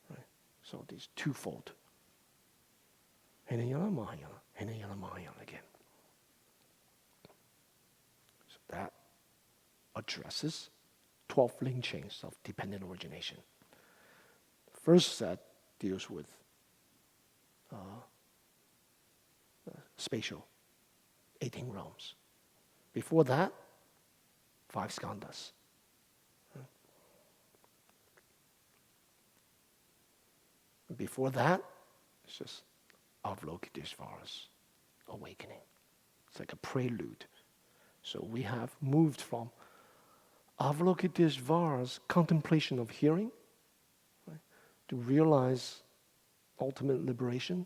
Right? So these twofold. Hinayana, Mahayana, Hinayana, Mahayana again. So that addresses 12 link chains of dependent origination. The first set deals with spatial, 18 realms. Before that, 5 skandhas. Before that, it's just Avalokiteshvara's awakening. It's like a prelude. So we have moved from Avalokiteshvara's contemplation of hearing, right, to realize ultimate liberation,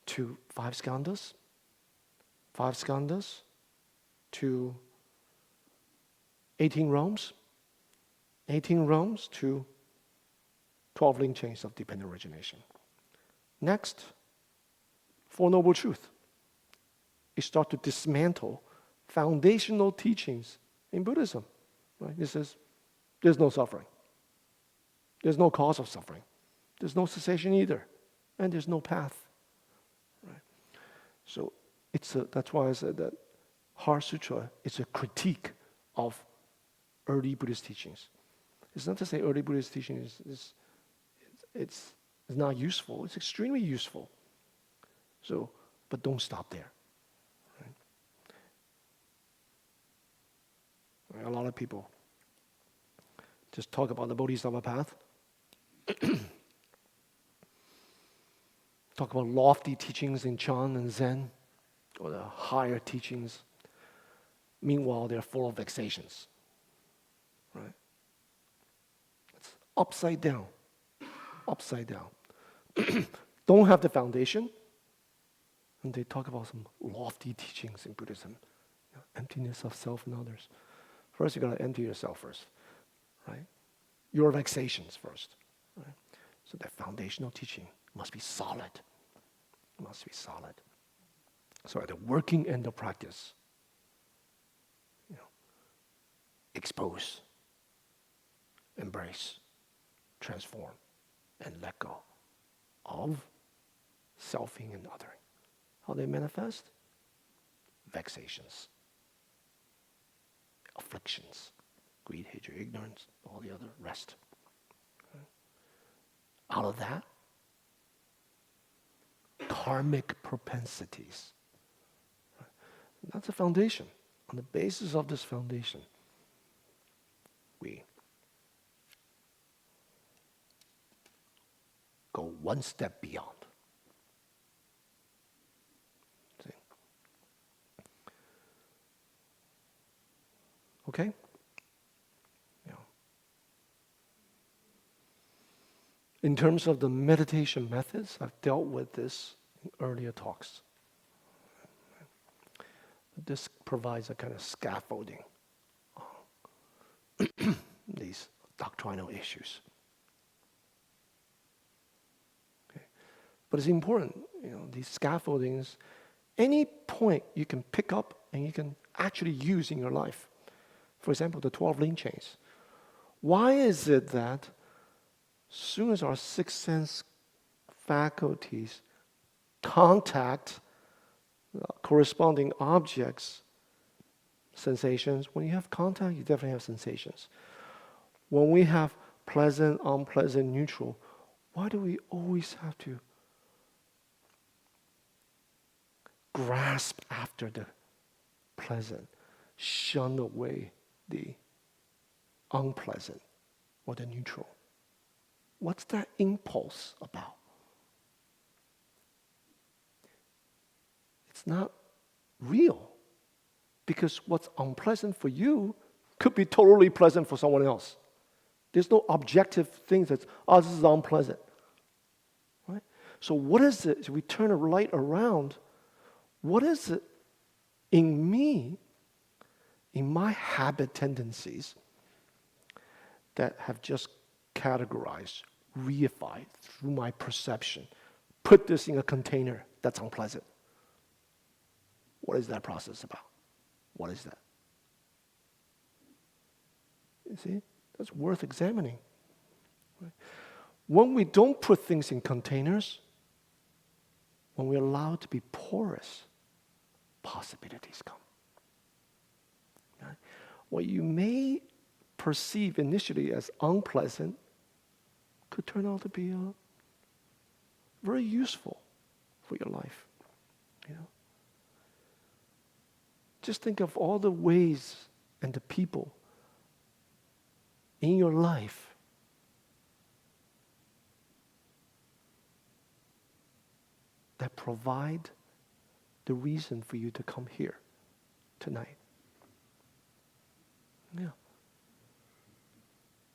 to 5 skandhas, 5 skandhas, to 18 realms, 18 realms to 12 link chains of dependent origination. Next, Four Noble Truths. You start to dismantle foundational teachings in Buddhism. Right? It says there's no suffering. There's no cause of suffering. There's no cessation either. And there's no path. Right? So that's why I said that Heart Sutra is a critique of early Buddhist teachings. It's not to say early Buddhist teaching is not useful. It's extremely useful. So, but don't stop there. Right? A lot of people just talk about the Bodhisattva path. Talk about lofty teachings in Chan and Zen, or the higher teachings. Meanwhile, they're full of vexations. Right? It's upside down. Upside down. Don't have the foundation. And they talk about some lofty teachings in Buddhism. Emptiness of self and others. First, you got to empty yourself first. Right? Your vexations first. Right? So that foundational teaching must be solid. Must be solid. So at the working end of practice, expose, embrace, transform, and let go of selfing and othering. How they manifest? Vexations, afflictions, greed, hatred, ignorance, all the other rest. Out of that, karmic propensities. That's a foundation. On the basis of this foundation, we go one step beyond. See? Okay? Yeah. In terms of the meditation methods, I've dealt with this in earlier talks. This provides a kind of scaffolding these doctrinal issues. Okay. But it's important, these scaffoldings, any point you can pick up and you can actually use in your life. For example, the 12 link chains. Why is it that as soon as our sixth sense faculties contact corresponding objects, sensations, when you have contact, you definitely have sensations. When we have pleasant, unpleasant, neutral, why do we always have to grasp after the pleasant, shun away the unpleasant? or the neutral? What's that impulse about? It's not real, because what's unpleasant for you could be totally pleasant for someone else. There's no objective thing that's, oh, this is unpleasant. Right? So what is it, if we turn a light around, what is it in me, in my habit tendencies, that have just categorized, reified through my perception, put this in a container that's unpleasant? What is that process about? What is that? You see, that's worth examining. Right? When we don't put things in containers, when we allow it to be porous, possibilities come. Right? What you may perceive initially as unpleasant could turn out to be very useful for your life. You know? Just think of all the ways and the people in your life that provide the reason for you to come here tonight. Yeah.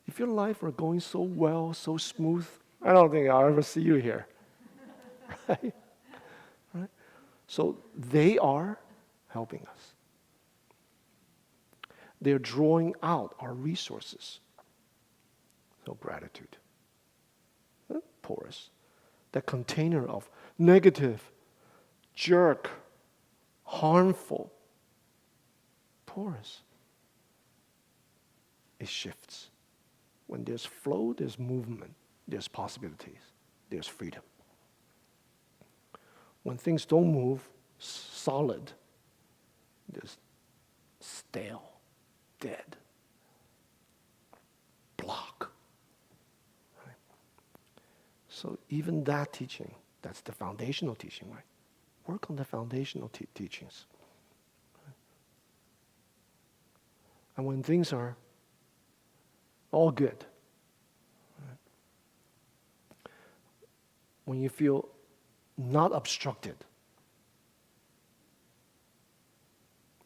If your life were going so well, so smooth, I don't think I'll ever see you here. Right? Right? So they are helping us. They're drawing out our resources. So gratitude. Porous. That container of negative, jerk, harmful, porous. It shifts. When there's flow, there's movement, there's possibilities, there's freedom. When things don't move, solid, there's stale, dead, block. Right? So even that teaching, that's the foundational teaching, right? Work on the foundational teachings. Right? And when things are all good, right? When you feel not obstructed,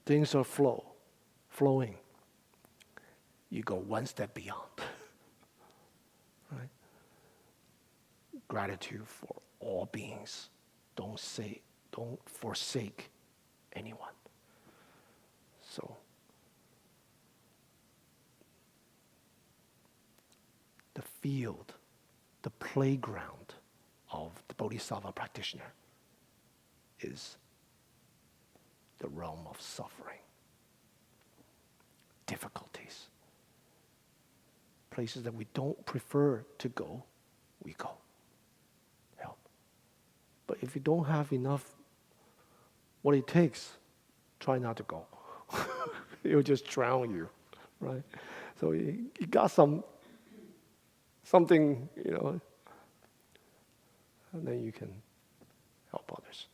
things are flowing, you go one step beyond. Right? Gratitude for all beings. Don't forsake anyone. So, the field, the playground of the Bodhisattva practitioner is the realm of suffering, difficulties. Places that we don't prefer to go, we go. Help. But if you don't have enough, what it takes, try not to go. It'll just drown you, right? So you got something, you know, and then you can help others.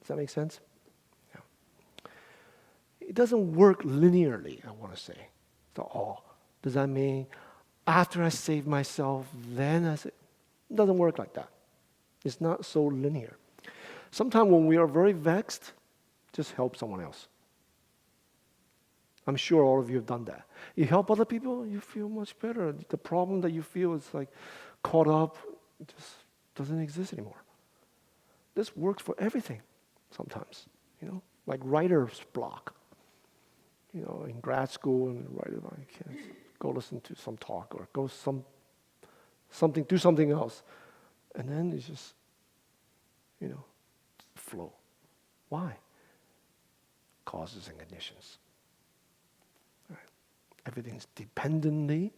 Does that make sense? Yeah. It doesn't work linearly, I want to say. So, does that mean after I save myself, then I say? It doesn't work like that. It's not so linear. Sometimes when we are very vexed, just help someone else. I'm sure all of you have done that. You help other people, you feel much better. The problem that you feel is like caught up, it just doesn't exist anymore. This works for everything sometimes, you know, like writer's block. You know, in grad school and writer, I can't go listen to some talk or go do something else. And then it's just, you know, flow. Why? Causes and conditions. Right. Everything's dependently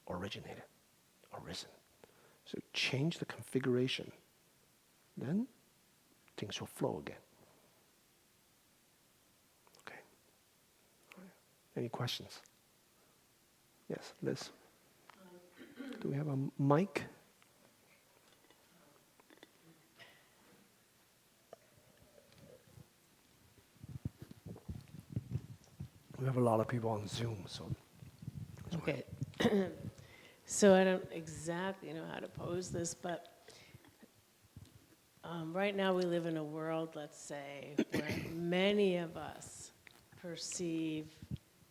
arisen. So change the configuration. Then things will flow again. Okay. All right. Any questions? Yes, Liz. Do we have a mic? We have a lot of people on Zoom, so Okay. So I don't exactly know how to pose this, but right now we live in a world, let's say, where many of us perceive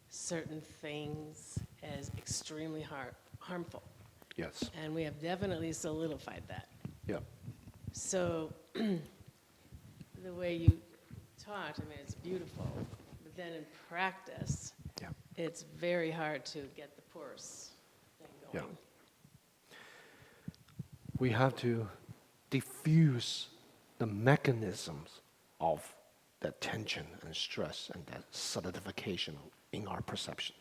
certain things as extremely harmful. Yes. And we have definitely solidified that. Yeah. So the way you taught, I mean, it's beautiful, but then in practice, Yeah. it's very hard to get the pores thing Yeah. going. We have to diffuse the mechanisms of that tension and stress and that solidification in our perception.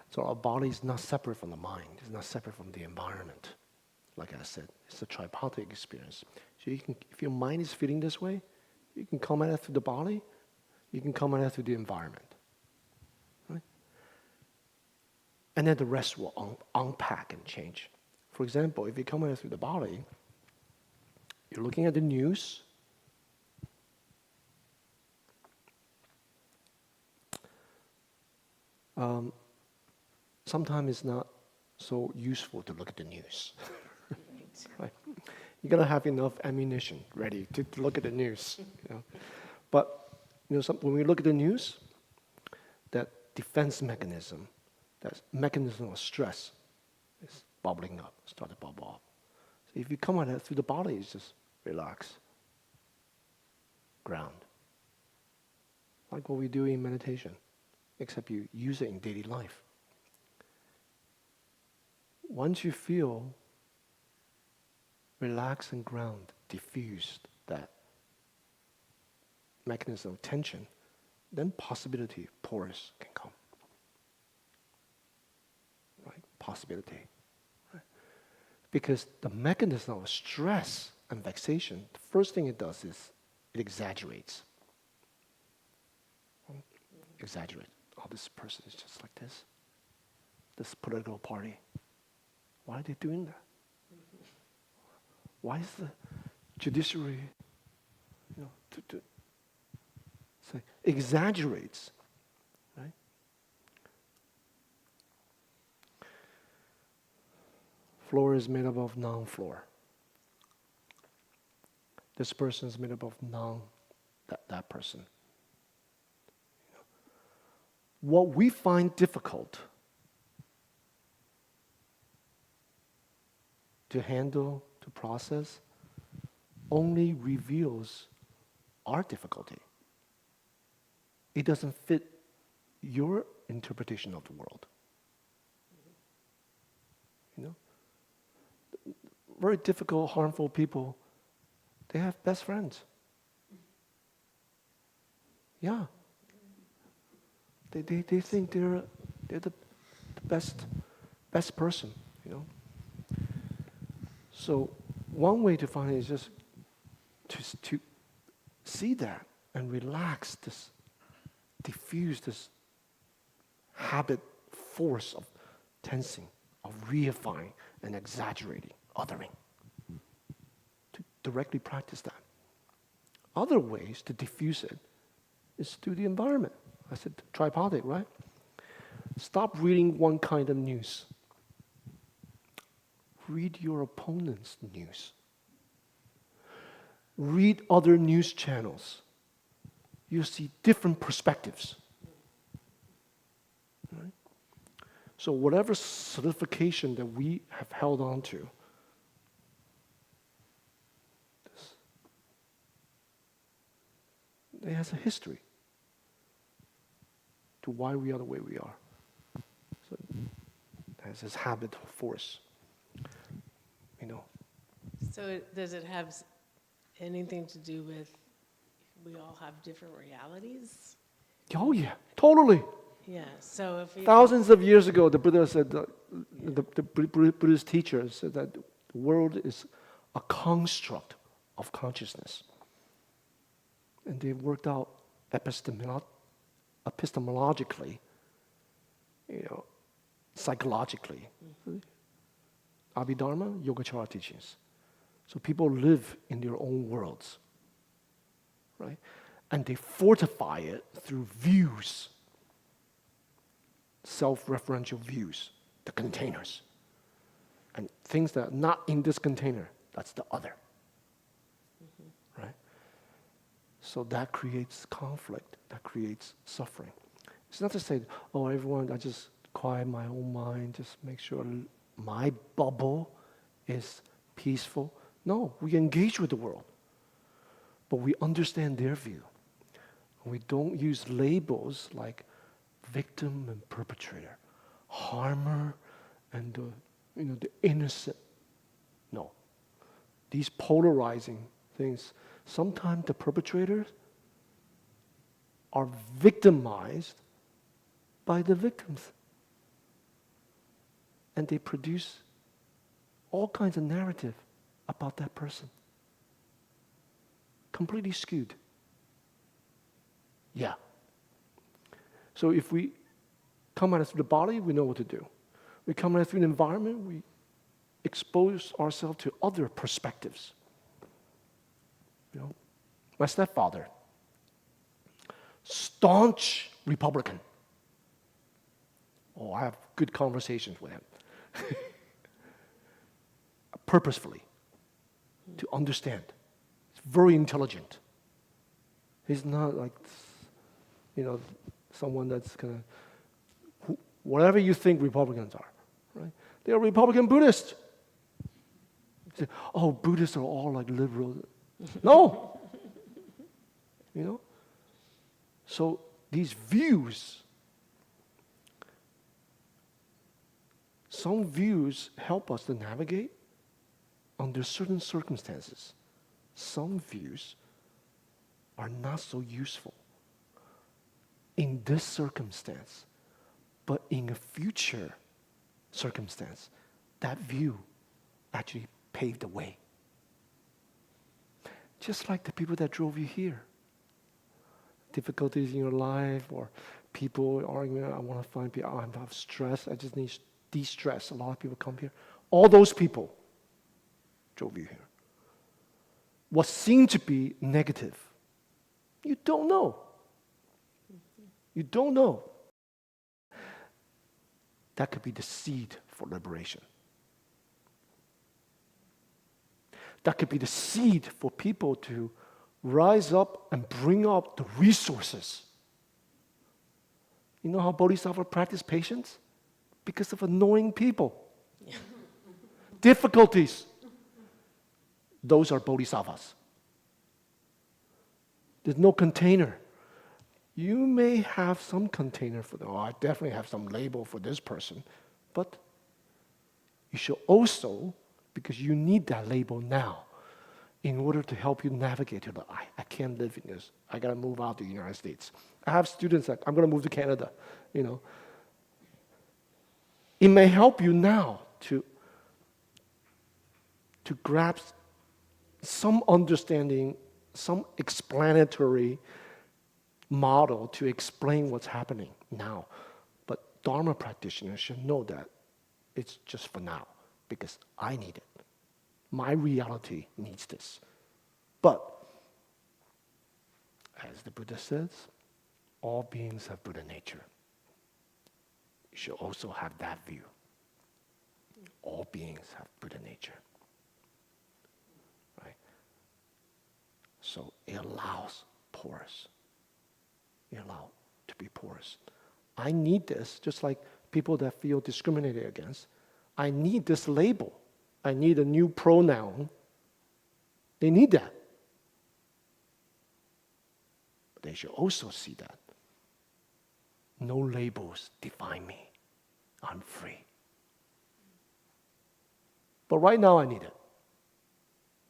So our body is not separate from the mind. It's not separate from the environment. Like I said, it's a tripartite experience. So you can, if your mind is feeling this way, you can come at it through the body. You can come at it through the environment. Right? And then the rest will unpack and change. For example, if you come at it through the body, you're looking at the news. Sometimes it's not so useful to look at the news. Right? You gotta have enough ammunition ready to look at the news. You know? But when we look at the news, that defense mechanism, that mechanism of stress, is bubbling up, start to bubble up. So if you come at it through the body, it's just relax, ground. Like what we do in meditation, except you use it in daily life. Once you feel relaxed and ground, diffused, that mechanism of tension, then possibility, pores can come. Right? Possibility. Right? Because the mechanism of stress and vexation, the first thing it does is it exaggerates. Exaggerate. Oh, this person is just like this. This political party. Why are they doing that? Why is the judiciary, say, exaggerates, right? Floor is made up of non-floor. This person is made up of that person. What we find difficult to handle, to process, only reveals our difficulty. It doesn't fit your interpretation of the world. Very difficult, harmful people, they have best friends. Yeah. They think they're the best person, So one way to find it is just to see that and relax this, diffuse this habit force of tensing, of reifying and exaggerating, othering. To directly practice that. Other ways to diffuse it is through the environment. I said tripartite, right? Stop reading one kind of news. Read your opponent's news. Read other news channels. You see different perspectives. Right? So whatever solidification that we have held on to, it has a history to why we are the way we are. So it has this habit force. So does it have anything to do with we all have different realities? Oh yeah, totally. Yeah, so if we... Thousands of years ago, the Buddha said, the Buddhist teacher said that the world is a construct of consciousness. And they worked out epistemologically, psychologically. Abhidharma, Yogacara teachings. So people live in their own worlds, right? And they fortify it through views. self-referential views, the containers. And things that are not in this container, that's the other. Right? So that creates conflict, that creates suffering. It's not to say, oh, everyone, I just quiet my own mind, just make sure my bubble is peaceful. No, we engage with the world, but we understand their view. We don't use labels like victim and perpetrator, harmer and the innocent. No. These polarizing things, sometimes the perpetrators are victimized by the victims. And they produce all kinds of narrative about that person. Completely skewed. Yeah. So if we come at it through the body, we know what to do. We come at it through the environment, we expose ourselves to other perspectives. My stepfather, staunch Republican. Oh, I have good conversations with him. Purposefully, to understand. He's very intelligent. He's not like, someone that's kind of, whatever you think Republicans are, right? They are Republican Buddhists. You say, oh, Buddhists are all like liberal. No! So these views, some views help us to navigate under certain circumstances. Some views are not so useful in this circumstance, but in a future circumstance, that view actually paved the way. Just like the people that drove you here. Difficulties in your life, or people arguing, I want to find people, I have stress, I just need de-stress. A lot of people come here. All those people drove you here. What seemed to be negative, you don't know. You don't know. That could be the seed for liberation. That could be the seed for people to rise up and bring up the resources. You know how Bodhisattva practice patience? Because of annoying people. Difficulties. Those are Bodhisattvas. There's no container. You may have some container for them. Oh, I definitely have some label for this person. But you should also, because you need that label now, in order to help you navigate to I can't live in this. I got to move out to the United States. I have students that I'm going to move to Canada, It may help you now to grasp some understanding, some explanatory model to explain what's happening now. But Dharma practitioners should know that it's just for now, because I need it. My reality needs this. But, as the Buddha says, all beings have Buddha nature. You should also have that view. All beings have Buddha nature. Right? So it allows porous. It allows to be porous. I need this, just like people that feel discriminated against. I need this label. I need a new pronoun. They need that. But they should also see that no labels define me. I'm free. But right now I need it.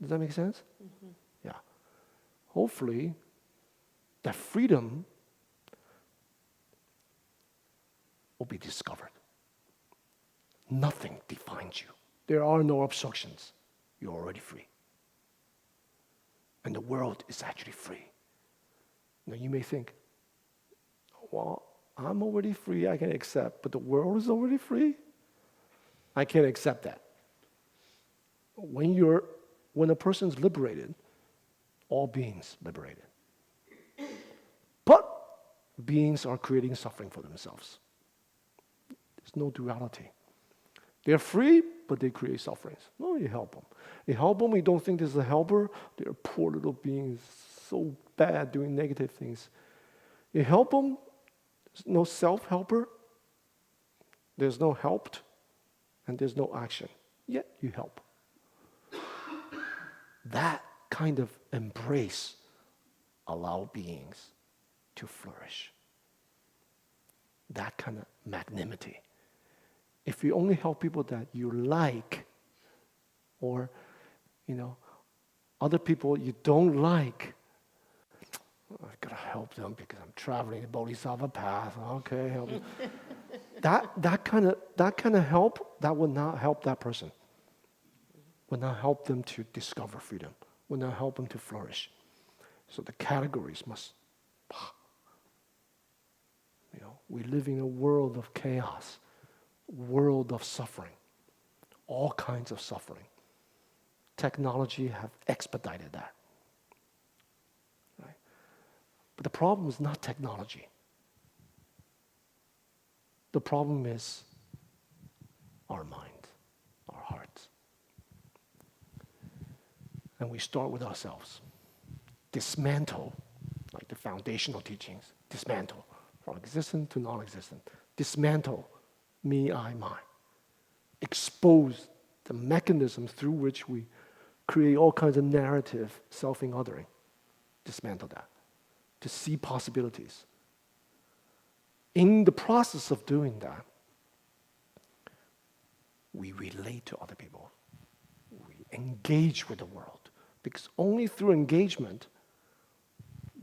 Does that make sense? Mm-hmm. Yeah. Hopefully, that freedom will be discovered. Nothing defines you. There are no obstructions. You're already free. And the world is actually free. Now you may think, well, I'm already free, I can accept, but the world is already free? I can't accept that. When a person's liberated, all beings liberated. But beings are creating suffering for themselves. There's no duality. They're free, but they create sufferings. No, you help them. You help them, you don't think this is a helper. They're poor little beings, so bad doing negative things. You help them, there's no self-helper. There's no helped, and there's no action. Yet you help. That kind of embrace allows beings to flourish. That kind of magnanimity. If you only help people that you like, or, other people you don't like, I've got to help them because I'm traveling the Bodhisattva path. Okay, help them. that kind of help, that would not help that person. Would not help them to discover freedom. Would not help them to flourish. So the categories must. We live in a world of chaos, world of suffering, all kinds of suffering. Technology have expedited that. Right? But the problem is not technology. The problem is our mind, our hearts. And we start with ourselves. Dismantle, like the foundational teachings, dismantle from existent to non-existent. Dismantle me, I, mine. Expose the mechanisms through which we create all kinds of narrative, selfing, othering. Dismantle that. To see possibilities. In the process of doing that, we relate to other people. We engage with the world. Because only through engagement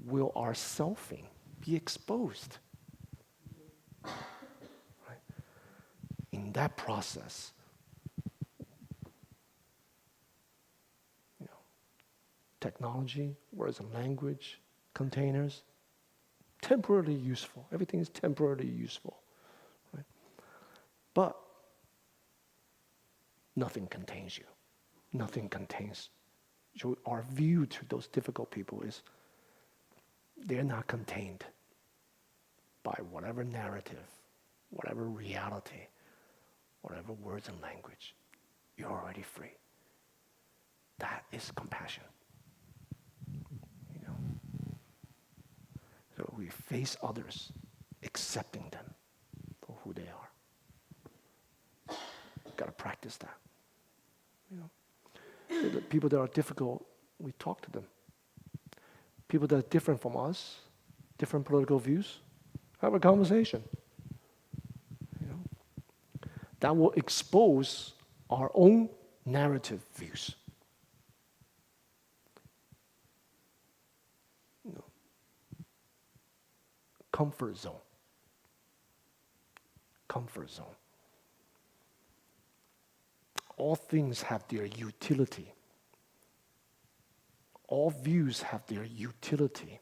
will our selfing be exposed. Right? In that process, technology, words and language, containers, temporarily useful. Everything is temporarily useful. Right? But nothing contains you. Nothing contains. So our view to those difficult people is they're not contained by whatever narrative, whatever reality, whatever words and language. You're already free. That is compassion. So we face others, accepting them for who they are. Got to practice that. The people that are difficult, we talk to them. People that are different from us, different political views, have a conversation. That will expose our own narrative views. Comfort zone. Comfort zone. All things have their utility. All views have their utility.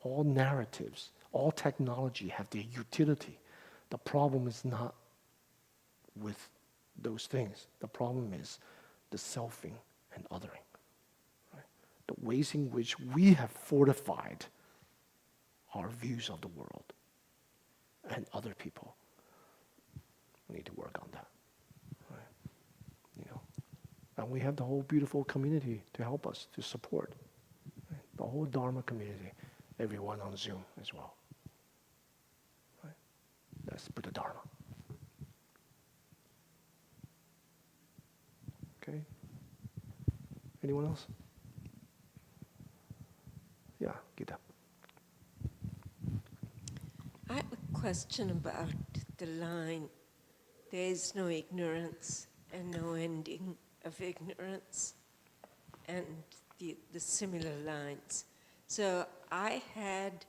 All narratives, all technology have their utility. The problem is not with those things. The problem is the selfing and othering. Right? The ways in which we have fortified our views of the world and other people. We need to work on that. Right? And we have the whole beautiful community to help us, to support. Right? The whole Dharma community, everyone on Zoom as well. Right? That's Buddha Dharma. Okay? Anyone else? Yeah, Gita. I have a question about the line, there is no ignorance and no ending of ignorance, and the similar lines. So I had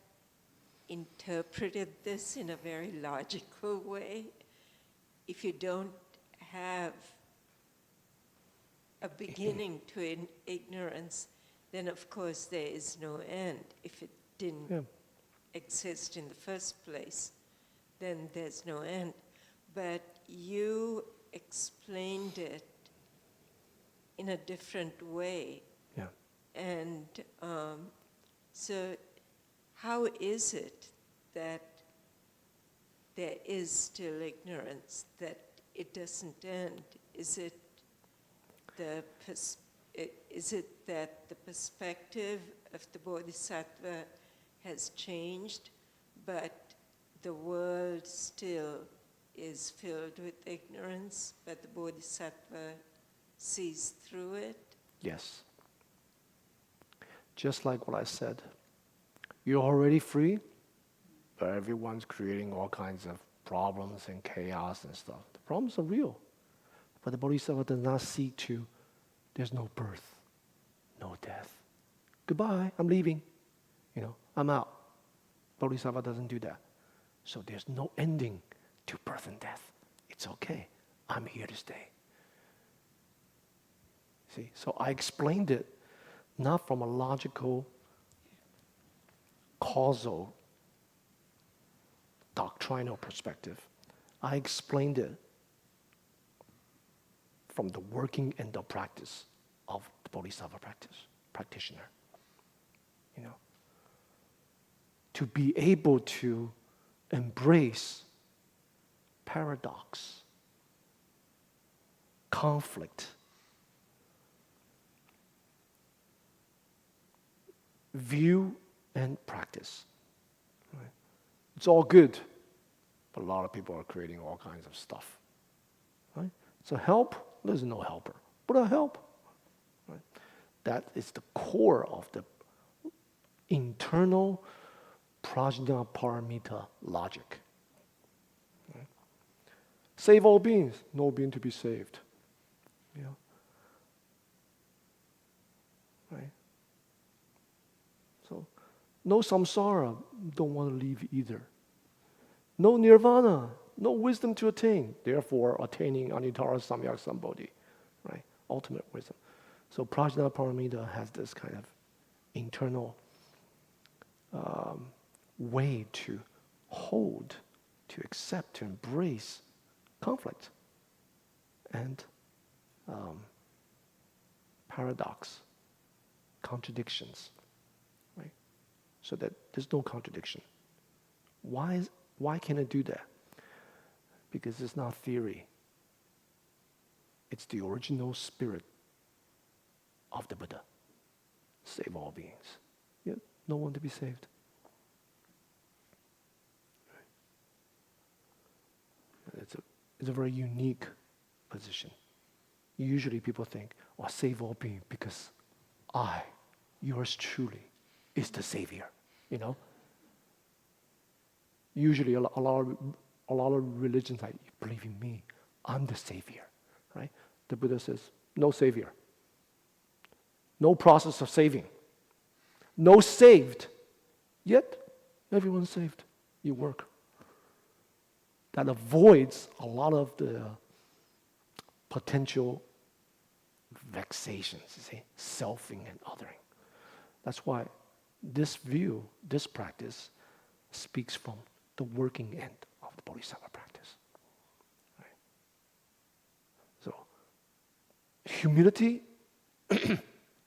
interpreted this in a very logical way. If you don't have a beginning to ignorance, then of course there is no end. If it didn't exist in the first place, then there's no end. But you explained it in a different way. Yeah. And so how is it that there is still ignorance, that it doesn't end? Is it is it that the perspective of the Bodhisattva has changed, but the world still is filled with ignorance, but the Bodhisattva sees through it? Yes. Just like what I said, you're already free, but everyone's creating all kinds of problems and chaos and stuff. The problems are real. But the Bodhisattva does not seek to, there's no birth, no death. Goodbye, I'm leaving. I'm out. Bodhisattva doesn't do that. So there's no ending to birth and death. It's okay. I'm here to stay. See, so I explained it not from a logical, causal, doctrinal perspective. I explained it from the working and the practice of the Bodhisattva practitioner. To be able to embrace paradox, conflict, view and practice. Right? It's all good, but a lot of people are creating all kinds of stuff. Right? So help, there's no helper. Buddha help. Right? That is the core of the internal prajna paramita logic. Right? Save all beings, no being to be saved. Right? So, no samsara, don't want to leave either. No nirvana, no wisdom to attain, therefore attaining anuttara samyak sambodhi, right? Ultimate wisdom. So prajna paramita has this kind of internal way to hold, to accept, to embrace conflict and paradox, contradictions, right? So that there's no contradiction. Why can it do that? Because it's not theory. It's the original spirit of the Buddha. Save all beings. Yet no one to be saved. It's a very unique position. Usually people think, save all beings because I, yours truly, is the savior. Usually a lot of religions like, you believe in me, I'm the savior, right? The Buddha says, no savior. No process of saving. No saved. Yet, everyone's saved. You work. That avoids a lot of the potential vexations, selfing and othering. That's why this view, this practice, speaks from the working end of the Bodhisattva practice. Right? So, humility,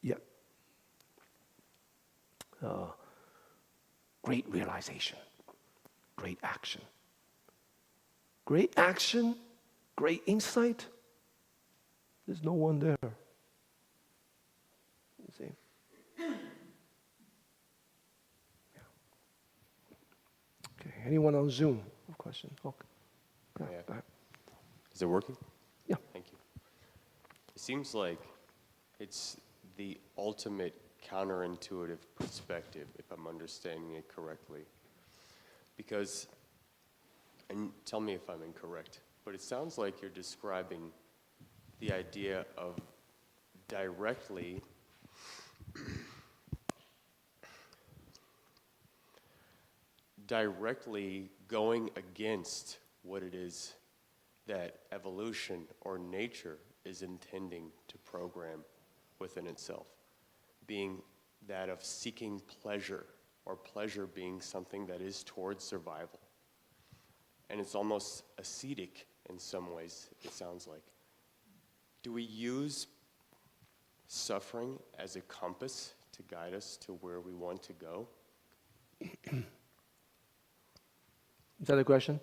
yet great realization, great action. Great action, great insight, there's no one there. You see? Okay, anyone on Zoom? A question? Okay. Go ahead. Is it working? Yeah. Thank you. It seems like it's the ultimate counterintuitive perspective, if I'm understanding it correctly. Because, and tell me if I'm incorrect, but it sounds like you're describing the idea of directly going against what it is that evolution or nature is intending to program within itself, being that of seeking pleasure, or pleasure being something that is towards survival. And it's almost ascetic in some ways, it sounds like. Do we use suffering as a compass to guide us to where we want to go? Is that a question?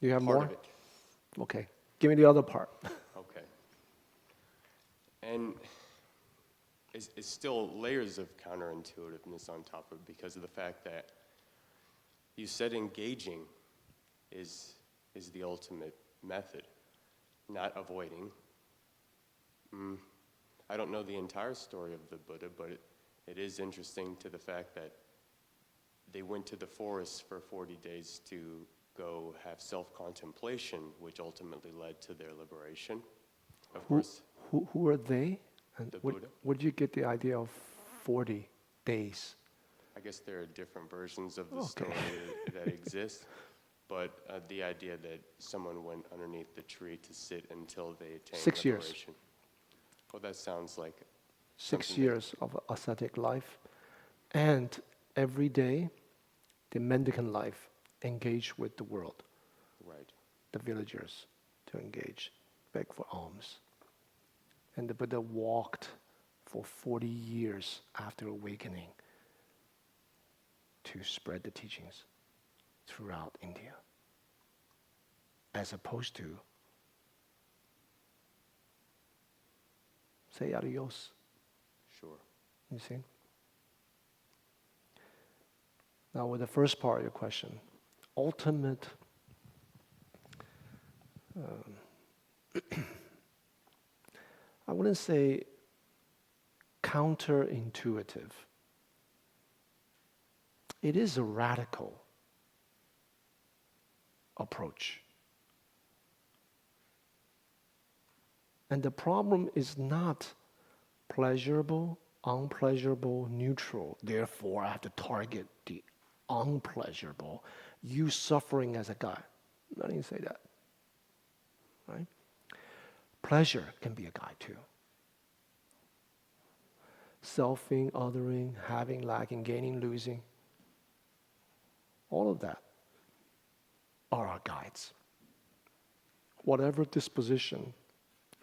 Do you have part more? of it. Okay. Give me the other part. Okay. And it's still layers of counterintuitiveness on top of it because of the fact that you said engaging is the ultimate method, not avoiding. I don't know the entire story of the Buddha, but it is interesting to the fact that they went to the forest for 40 days to go have self-contemplation, which ultimately led to their liberation. Of course, Who are they? And The Buddha. where did you get the idea of 40 days? I guess there are different versions of the Okay. story that exist, but the idea that someone went underneath the tree to sit until they attained 6 years. liberation. Well, that sounds like 6 something years of ascetic life. And every day, the mendicant life engage with the world, right. the villagers to engage, beg for alms. And the Buddha walked for 40 years after awakening to spread the teachings throughout India, as opposed to say adios, Sure. you see? Now with the first part of your question, ultimate I wouldn't say counterintuitive. It is a radical approach. And the problem is not pleasurable, unpleasurable, neutral. Therefore, I have to target the unpleasurable. You suffering as a guide. I didn't say that. Right? Pleasure can be a guide too. Selfing, othering, having, lacking, gaining, losing. All of that are our guides. Whatever disposition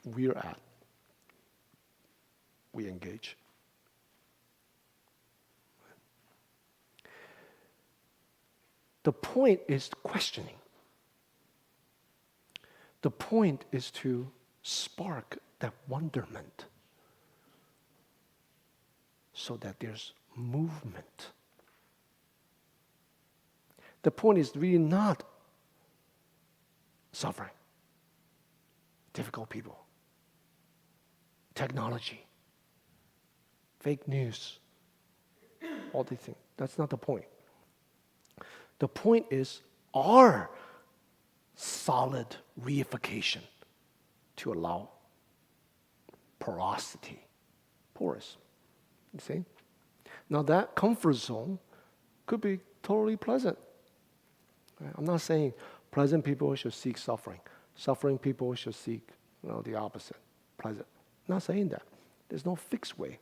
we're at, we engage. The point is questioning. The point is to spark that wonderment so that there's movement. The point is really not suffering, difficult people, technology, fake news, all these things. That's not the point. The point is our solid reification to allow porosity, porous, you see? Now that comfort zone could be totally pleasant. Right? I'm not saying pleasant people should seek suffering. Suffering people should seek, the opposite, pleasant. I'm not saying that. There's no fixed way.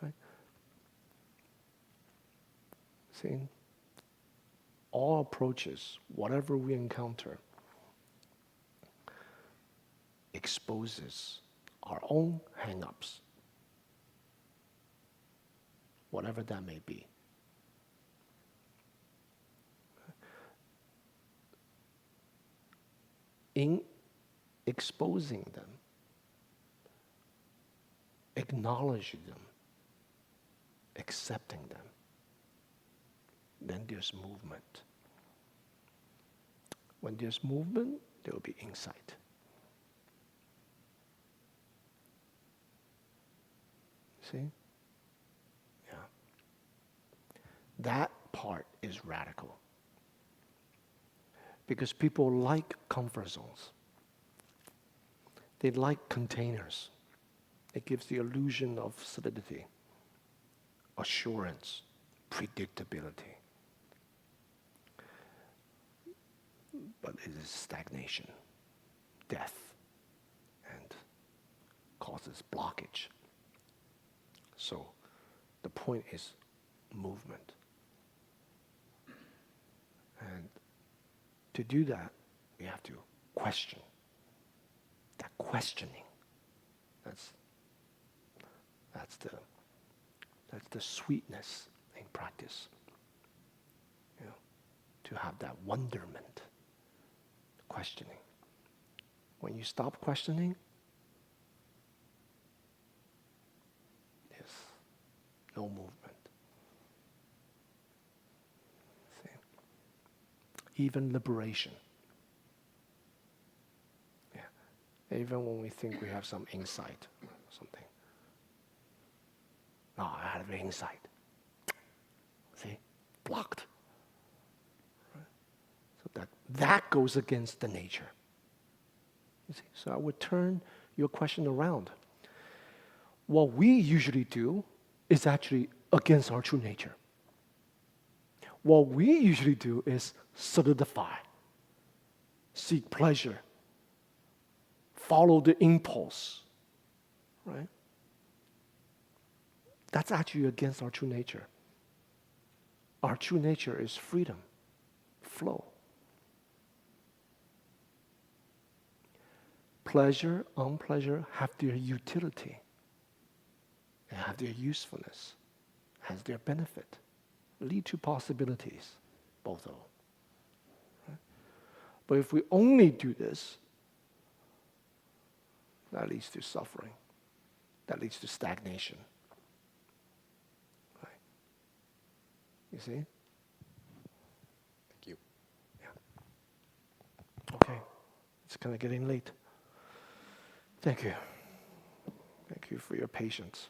Right? See, all approaches, whatever we encounter, exposes our own hang-ups, whatever that may be. In exposing them, acknowledging them, accepting them, then there's movement. When there's movement, there will be insight. See? Yeah. That part is radical. Because people like comfort zones. They like containers. It gives the illusion of solidity, assurance, predictability. But it is stagnation, death, and causes blockage. So the point is movement. And to do that, we have to question. That questioning, that's the sweetness in practice. To have that wonderment questioning. When you stop questioning, there's no movement. See? Even liberation. Yeah. Even when we think we have some insight or something. No, I had an insight. See? Blocked. Right? So that goes against the nature. You see? So I would turn your question around. What we usually do is actually against our true nature. What we usually do is solidify, seek pleasure, follow the impulse, right? That's actually against our true nature. Our true nature is freedom, flow. Pleasure, unpleasure have their utility. They have their usefulness, has their benefit, lead to possibilities, both of them. Right? But if we only do this, that leads to suffering. That leads to stagnation. Right? You see? Thank you. Yeah. Okay. It's kind of getting late. Thank you. Thank you for your patience.